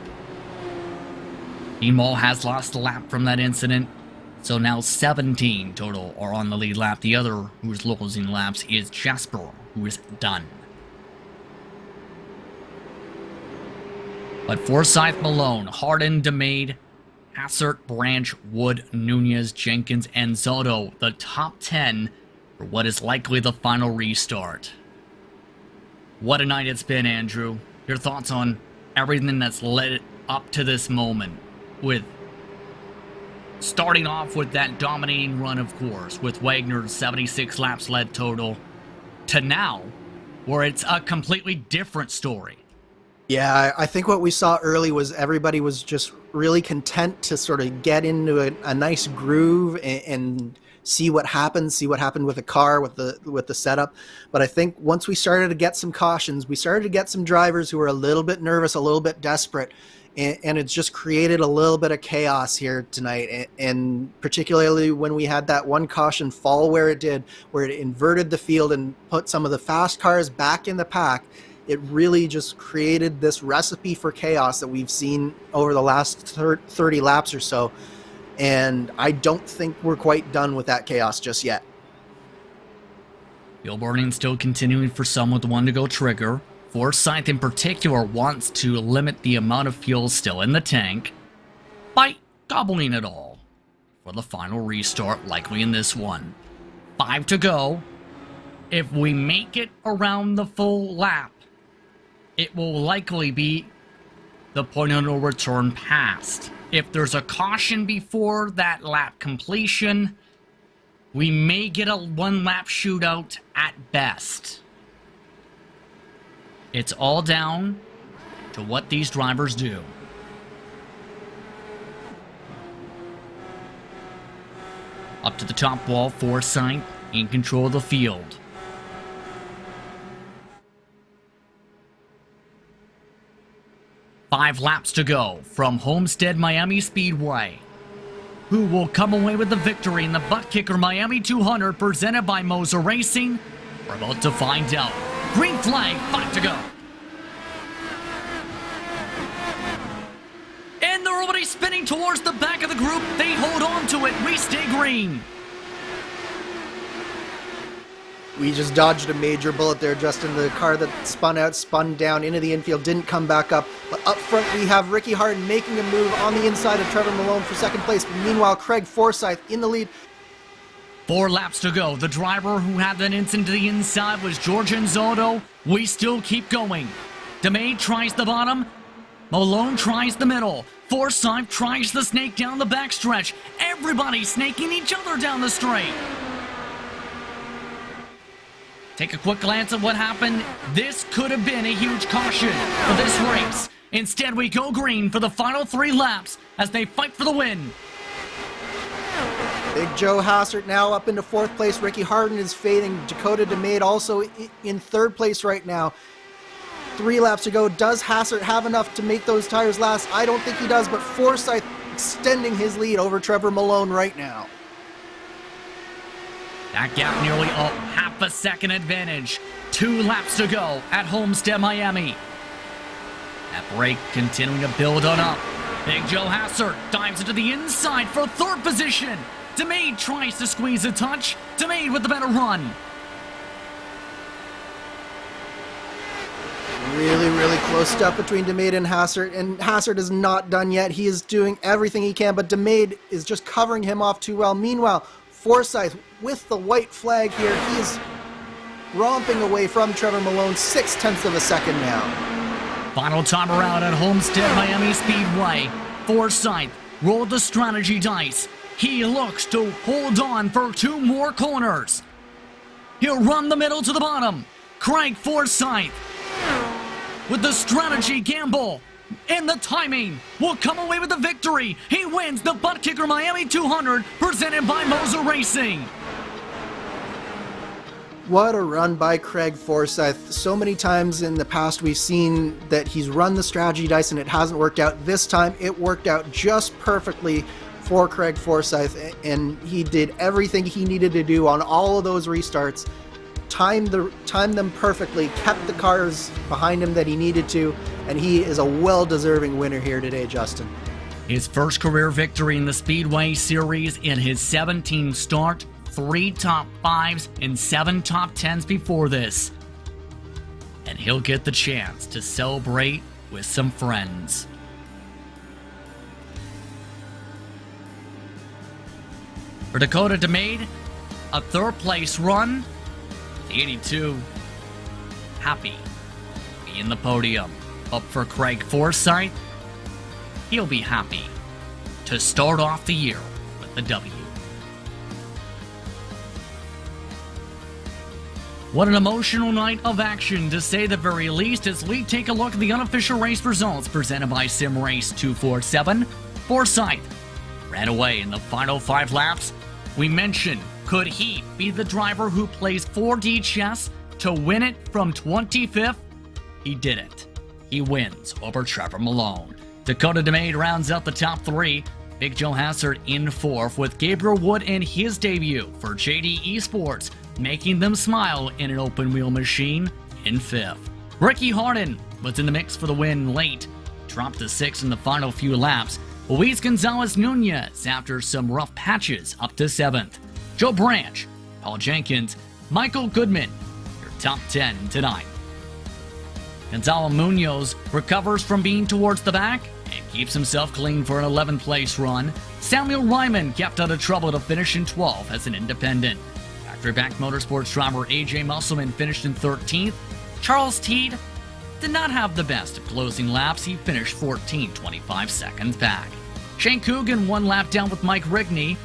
Team Mall has lost a lap from that incident. So now 17 total are on the lead lap. The other who's losing laps is Jasper, who is done. But Forsyth, Malone, Hardin, DeMade, Hassert, Branch, Wood, Nunez, Jenkins, and Zotto, the top 10 for what is likely the final restart. What a night it's been, Andrew. Your thoughts on everything that's led up to this moment, with starting off with that dominating run, of course, with Wagner's 76 laps led total, to now, where it's a completely different story. Yeah, I think what we saw early was everybody was just really content to sort of get into a nice groove and see what happened with the car, with the setup. But I think once we started to get some cautions, we started to get some drivers who were a little bit nervous, a little bit desperate. And it's just created a little bit of chaos here tonight. And particularly when we had that one caution fall where it did, where it inverted the field and put some of the fast cars back in the pack, it really just created this recipe for chaos that we've seen over the last 30 laps or so. And I don't think we're quite done with that chaos just yet. Fuel burning still continuing for some with the one to go trigger. Forsyth in particular wants to limit the amount of fuel still in the tank by gobbling it all for the final restart, likely in this one. 5 to go. If we make it around the full lap, it will likely be the point of no return past. If there's a caution before that lap completion, we may get a one-lap shootout at best. It's all down to what these drivers do. Up to the top wall, Forsyth in control of the field. Five laps to go from Homestead Miami Speedway. Who will come away with the victory in the ButtKicker Miami 200 presented by MOZA Racing? We're about to find out. Green flag, 5 to go. And they're already spinning towards the back of the group. They hold on to it. We stay green. We just dodged a major bullet there, Justin. The car that spun down into the infield, didn't come back up. But up front, we have Ricky Hardin making a move on the inside of Trevor Malone for second place. Meanwhile, Craig Forsyth in the lead. 4 laps to go. The driver who had that incident to the inside was George Zotto. We still keep going. DeMay tries the bottom. Malone tries the middle. Forsyth tries the snake down the backstretch. Everybody snaking each other down the straight. Take a quick glance at what happened. This could have been a huge caution for this race. Instead, we go green for the final 3 laps as they fight for the win. Big Joe Hassert now up into 4th place. Ricky Harden is fading. Dakota DeMade also in 3rd place right now. 3 laps to go. Does Hassert have enough to make those tires last? I don't think he does, but Forsyth extending his lead over Trevor Malone right now. That gap nearly a half a second advantage. 2 laps to go at Homestead, Miami. That break continuing to build on up. Big Joe Hassert dives into the inside for 3rd position. DeMade tries to squeeze a touch. DeMade with the better run. Really close stuff between DeMade and Hassert is not done yet. He is doing everything he can, but DeMade is just covering him off too well. Meanwhile, Forsyth with the white flag here, he is romping away from Trevor Malone, 0.6 of a second now. Final time around at Homestead Miami Speedway. Forsyth rolled the strategy dice. He looks to hold on for 2 more corners. He'll run the middle to the bottom. Craig Forsyth with the strategy gamble and the timing will come away with the victory. He wins the ButtKicker Miami 200 presented by MOZA Racing. What a run by Craig Forsyth. So many times in the past we've seen that he's run the strategy dice and it hasn't worked out. This time it worked out just perfectly for Craig Forsyth, and he did everything he needed to do on all of those restarts. Timed them perfectly, kept the cars behind him that he needed to, and he is a well-deserving winner here today, Justin. His first career victory in the Speedway Series in his 17th start, 3 top 5s and 7 top 10s before this. And he'll get the chance to celebrate with some friends. For Dakota DeMade, a 3rd place run. The 82, happy to be in the podium. Up for Craig Forsyth, he'll be happy to start off the year with the W. What an emotional night of action, to say the very least, as we take a look at the unofficial race results presented by Sim Race 247. Forsyth ran away in the final 5 laps. We mentioned, could he be the driver who plays 4D chess to win it from 25th? He did it. He wins over Trevor Malone. Dakota DeMade rounds out the top 3. Big Joe Hassert in 4th, with Gabriel Wood in his debut for JD Esports, making them smile in an open wheel machine in 5th. Ricky Harden was in the mix for the win late, dropped to 6th in the final few laps. Luis Gonzalez Nunez, after some rough patches, up to 7th. Joe Branch, Paul Jenkins, Michael Goodman, your top 10 tonight. Gonzalo Munoz recovers from being towards the back and keeps himself clean for an 11th place run. Samuel Ryman kept out of trouble to finish in 12th as an independent. Factory Back Motorsports driver AJ Musselman finished in 13th. Charles Teed did not have the best of closing laps. He finished 14, 25 seconds back. Shane Coogan 1 lap down with Mike Rigney.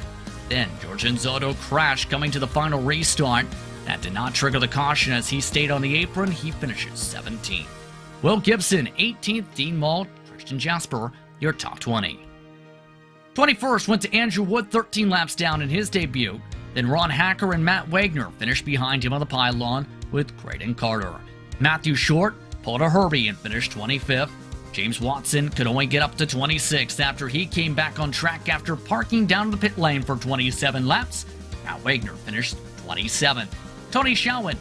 Then George Enzotto crashed coming to the final restart. That did not trigger the caution as he stayed on the apron. He finishes 17th. Will Gibson 18th. Dean Malt, Christian Jasper, your top 20. 21st went to Andrew Wood, 13 laps down in his debut. Then Ron Hacker and Matt Wagner finished behind him on the pylon with Creighton Carter. Matthew Short pulled a Herbie and finished 25th. James Watson could only get up to 26th after he came back on track after parking down the pit lane for 27 laps. Matt Wagner finished 27th. Tony Shalwin,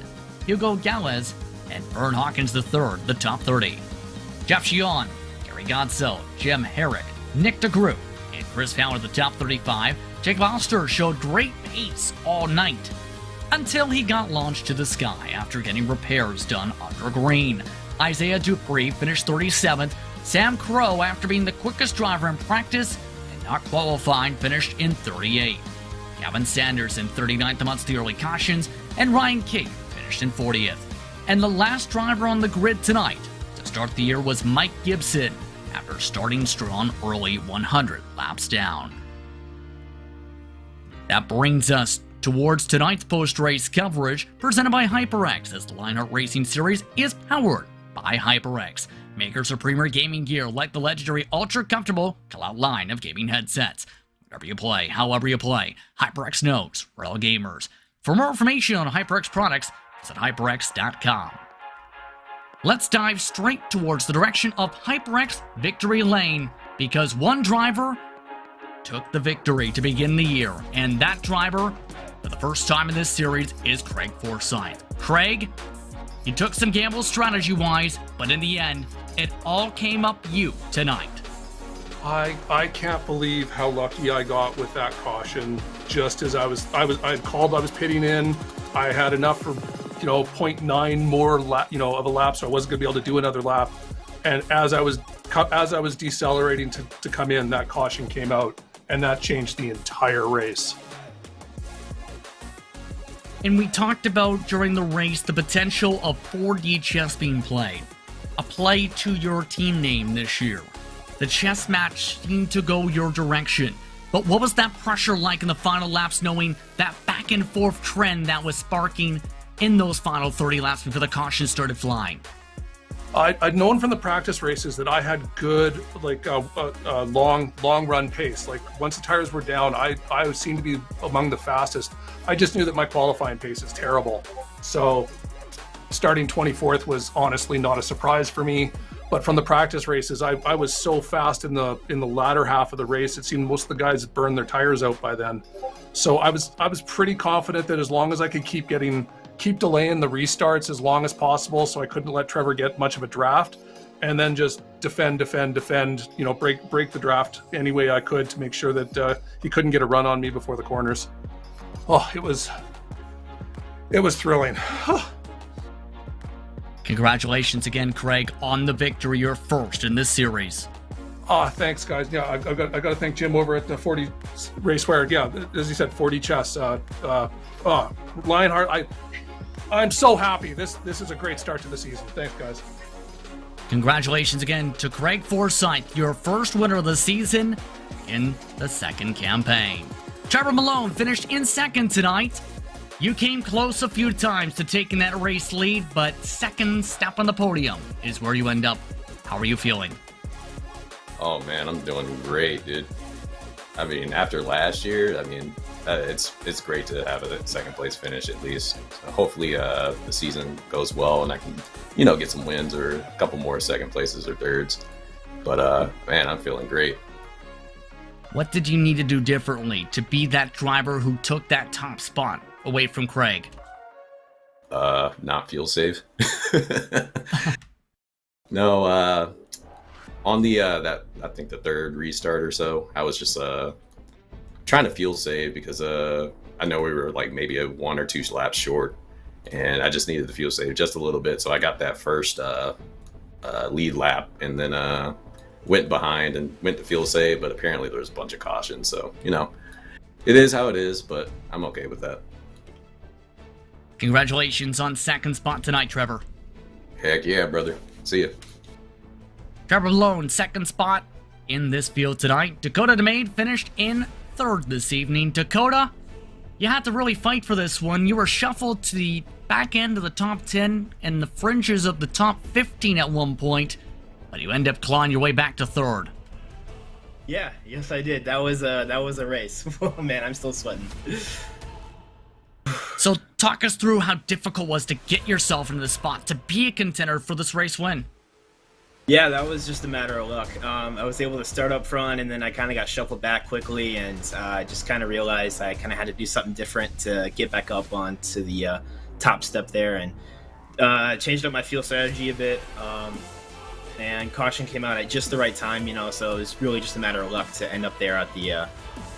Hugo Gallez, and Vern Hawkins III, the top 30. Jeff Sheehan, Gary Godso, Jim Herrick, Nick DeGroot, and Chris Fowler, the top 35. Jacob Oster showed great pace all night until he got launched to the sky after getting repairs done under green. Isaiah Dupree finished 37th. Sam Crow, after being the quickest driver in practice and not qualifying, finished in 38th. Gavin Sanders in 39th amongst the early cautions, and Ryan King finished in 40th. And the last driver on the grid tonight to start the year was Mike Gibson, after starting strong early 100 laps down. That brings us towards tonight's post-race coverage presented by HyperX, as the Lionheart Racing Series is powered by HyperX, makers of premier gaming gear like the legendary ultra-comfortable Cloud line of gaming headsets. Whatever you play, however you play, HyperX knows we're all gamers. For more information on HyperX products, visit hyperx.com. Let's dive straight towards the direction of HyperX Victory Lane, because one driver took the victory to begin the year, and that driver, for the first time in this series, is Craig Forsyth. Craig, you took some gambles strategy-wise, but in the end, it all came up you tonight. I can't believe how lucky I got with that caution. Just as I was pitting in. I had enough for 0.9 more of a lap, so I wasn't gonna be able to do another lap. And as I was decelerating to come in, that caution came out, and that changed the entire race. And we talked about during the race the potential of 4D chess being played, a play to your team name this year. The chess match seemed to go your direction. But what was that pressure like in the final laps, knowing that back and forth trend that was sparking in those final 30 laps before the caution started flying? I'd known from the practice races that I had good, long run pace. Like once the tires were down, I seemed to be among the fastest. I just knew that my qualifying pace is terrible. So starting 24th was honestly not a surprise for me. But from the practice races, I was so fast in the latter half of the race. It seemed most of the guys burned their tires out by then. So I was pretty confident that as long as I could keep delaying the restarts as long as possible, so I couldn't let Trevor get much of a draft, and then just defend, break the draft any way I could to make sure that he couldn't get a run on me before the corners. Oh, it was thrilling. Congratulations again, Craig, on the victory. You're first in this series. Thanks, guys. Yeah, I've got to thank Jim over at the 40 Raceware. Yeah, as you said, 40 Chess. Lionheart, I'm so happy. This is a great start to the season. Thanks, guys. Congratulations again to Craig Forsyth, your first winner of the season in the second campaign. Trevor Malone finished in second tonight. You came close a few times to taking that race lead, but second step on the podium is where you end up. How are you feeling? Oh man, I'm doing great, dude. I mean, after last year, it's great to have a second place finish at least. So hopefully the season goes well and I can, get some wins or a couple more second places or thirds. But man, I'm feeling great. What did you need to do differently to be that driver who took that top spot away from Craig? Not fuel save. No, on the I think the third restart or so, I was just trying to fuel save because I know we were like maybe a 1 or 2 laps short, and I just needed the fuel save just a little bit. So I got that first lead lap, and then went behind and went to fuel save, but apparently there was a bunch of cautions. So it is how it is, but I'm okay with that. Congratulations on second spot tonight, Trevor. Heck yeah, brother. See ya. Trevor Malone, second spot in this field tonight. Dakota DeMade finished in third this evening. Dakota, you had to really fight for this one. You were shuffled to the back end of the top 10 and the fringes of the top 15 at one point, but you end up clawing your way back to third. Yeah, yes I did. That was a race. Oh man, I'm still sweating. So talk us through how difficult it was to get yourself into the spot to be a contender for this race win. Yeah, that was just a matter of luck. I was able to start up front, and then I kind of got shuffled back quickly, and I just kind of realized I kind of had to do something different to get back up onto the top step there, and changed up my fuel strategy a bit. And caution came out at just the right time, so it was really just a matter of luck to end up there at the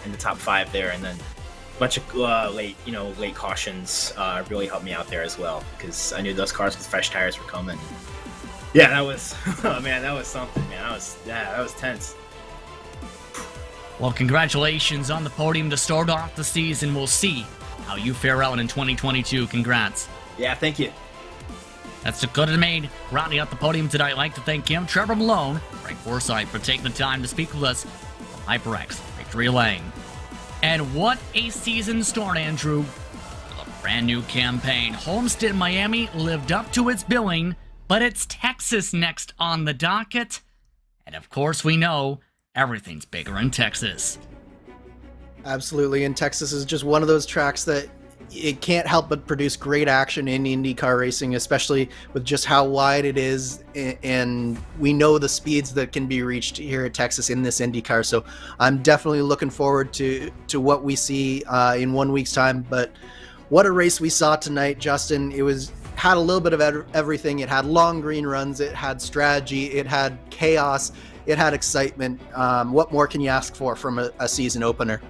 in the top 5 there, and then a bunch of late cautions really helped me out there as well, because I knew those cars with fresh tires were coming. Yeah, that was, oh man, that was something, man. That was tense. Well, congratulations on the podium to start off the season. We'll see how you fare out in 2022. Congrats. Yeah, thank you. That's Dakota DeMade rounding out the podium tonight. I'd like to thank him, Trevor Malone, Craig Forsyth, for taking the time to speak with us from HyperX Victory Lane. And what a season start, Andrew. With a brand new campaign, Homestead Miami lived up to its billing, but it's Texas next on the docket. And of course we know everything's bigger in Texas. Absolutely, and Texas is just one of those tracks that it can't help but produce great action in IndyCar racing, especially with just how wide it is, and we know the speeds that can be reached here at Texas in this IndyCar. So I'm definitely looking forward to what we see in 1 week's time. But what a race we saw tonight, Justin. It had a little bit of everything. It had long green runs, it had strategy, it had chaos, it had excitement. What more can you ask for from a season opener?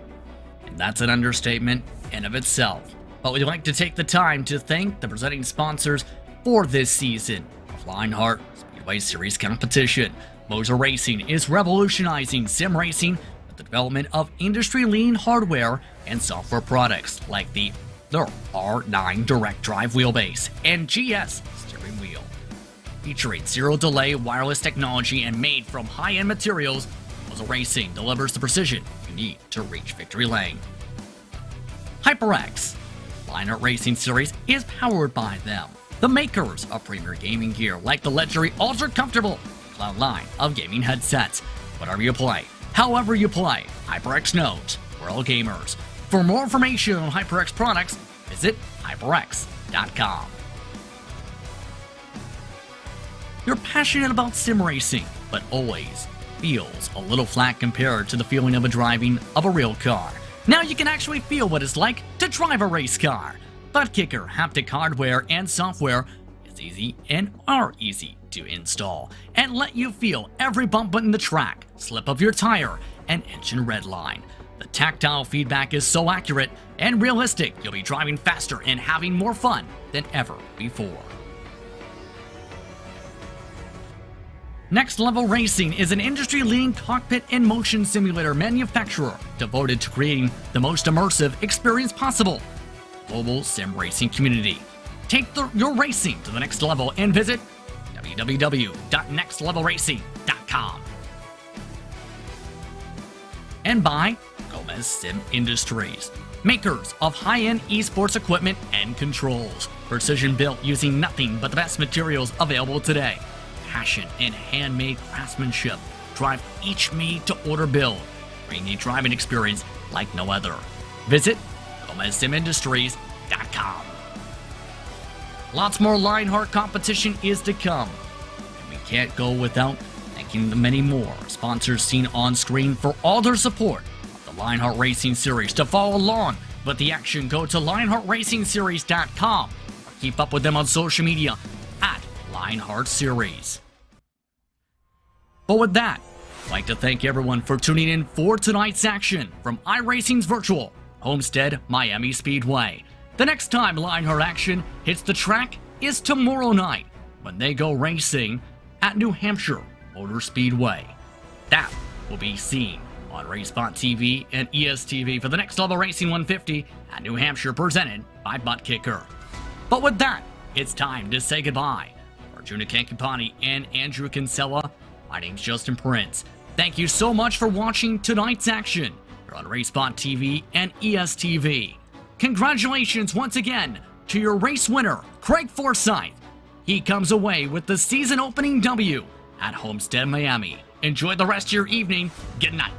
And that's an understatement in of itself. But we'd like to take the time to thank the presenting sponsors for this season of Lionheart Speedway Series competition. MOZA Racing is revolutionizing sim racing with the development of industry-leading hardware and software products like their R9 direct drive wheelbase and GS steering wheel. Featuring zero-delay wireless technology and made from high-end materials, MOZA Racing delivers the precision you need to reach victory lane. HyperX Lionheart Racing Series is powered by them, the makers of premier gaming gear like the legendary ultra comfortable cloud line of gaming headsets. Whatever you play, however you play, HyperX knows we're all gamers. For more information on HyperX products, visit hyperx.com. You're passionate about sim racing, but always feels a little flat compared to the feeling of driving a real car. Now you can actually feel what it's like to drive a race car. ButtKicker haptic hardware and software is easy and are easy to install and let you feel every bump in the track, slip of your tire, and engine redline. The tactile feedback is so accurate and realistic, you'll be driving faster and having more fun than ever before. Next Level Racing is an industry-leading cockpit and motion simulator manufacturer devoted to creating the most immersive experience possible. Global sim racing community. Take your racing to the next level and visit www.nextlevelracing.com. And by Gomez Sim Industries, makers of high-end esports equipment and controls, precision built using nothing but the best materials available today. Passion and handmade craftsmanship drive each made-to-order build, bringing a driving experience like no other. Visit GomezSimIndustries.com. Lots more Lionheart competition is to come, and we can't go without thanking the many more sponsors seen on screen for all their support of the Lionheart Racing Series. To follow along with the action, go to LionheartRacingSeries.com or keep up with them on social media at Lionheart Series. But with that, I'd like to thank everyone for tuning in for tonight's action from iRacing's virtual Homestead Miami Speedway. The next time Lionheart action hits the track is tomorrow night when they go racing at New Hampshire Motor Speedway. That will be seen on RaceBot TV and ESTV for the Next Level Racing 150 at New Hampshire, presented by ButtKicker. But with that, it's time to say goodbye. For Juna Kankipani and Andrew Kinsella, my name's Justin Prince. Thank you so much for watching tonight's action here on RaceBot TV and ESTV. Congratulations once again to your race winner, Craig Forsyth. He comes away with the season opening W at Homestead Miami. Enjoy the rest of your evening. Good night.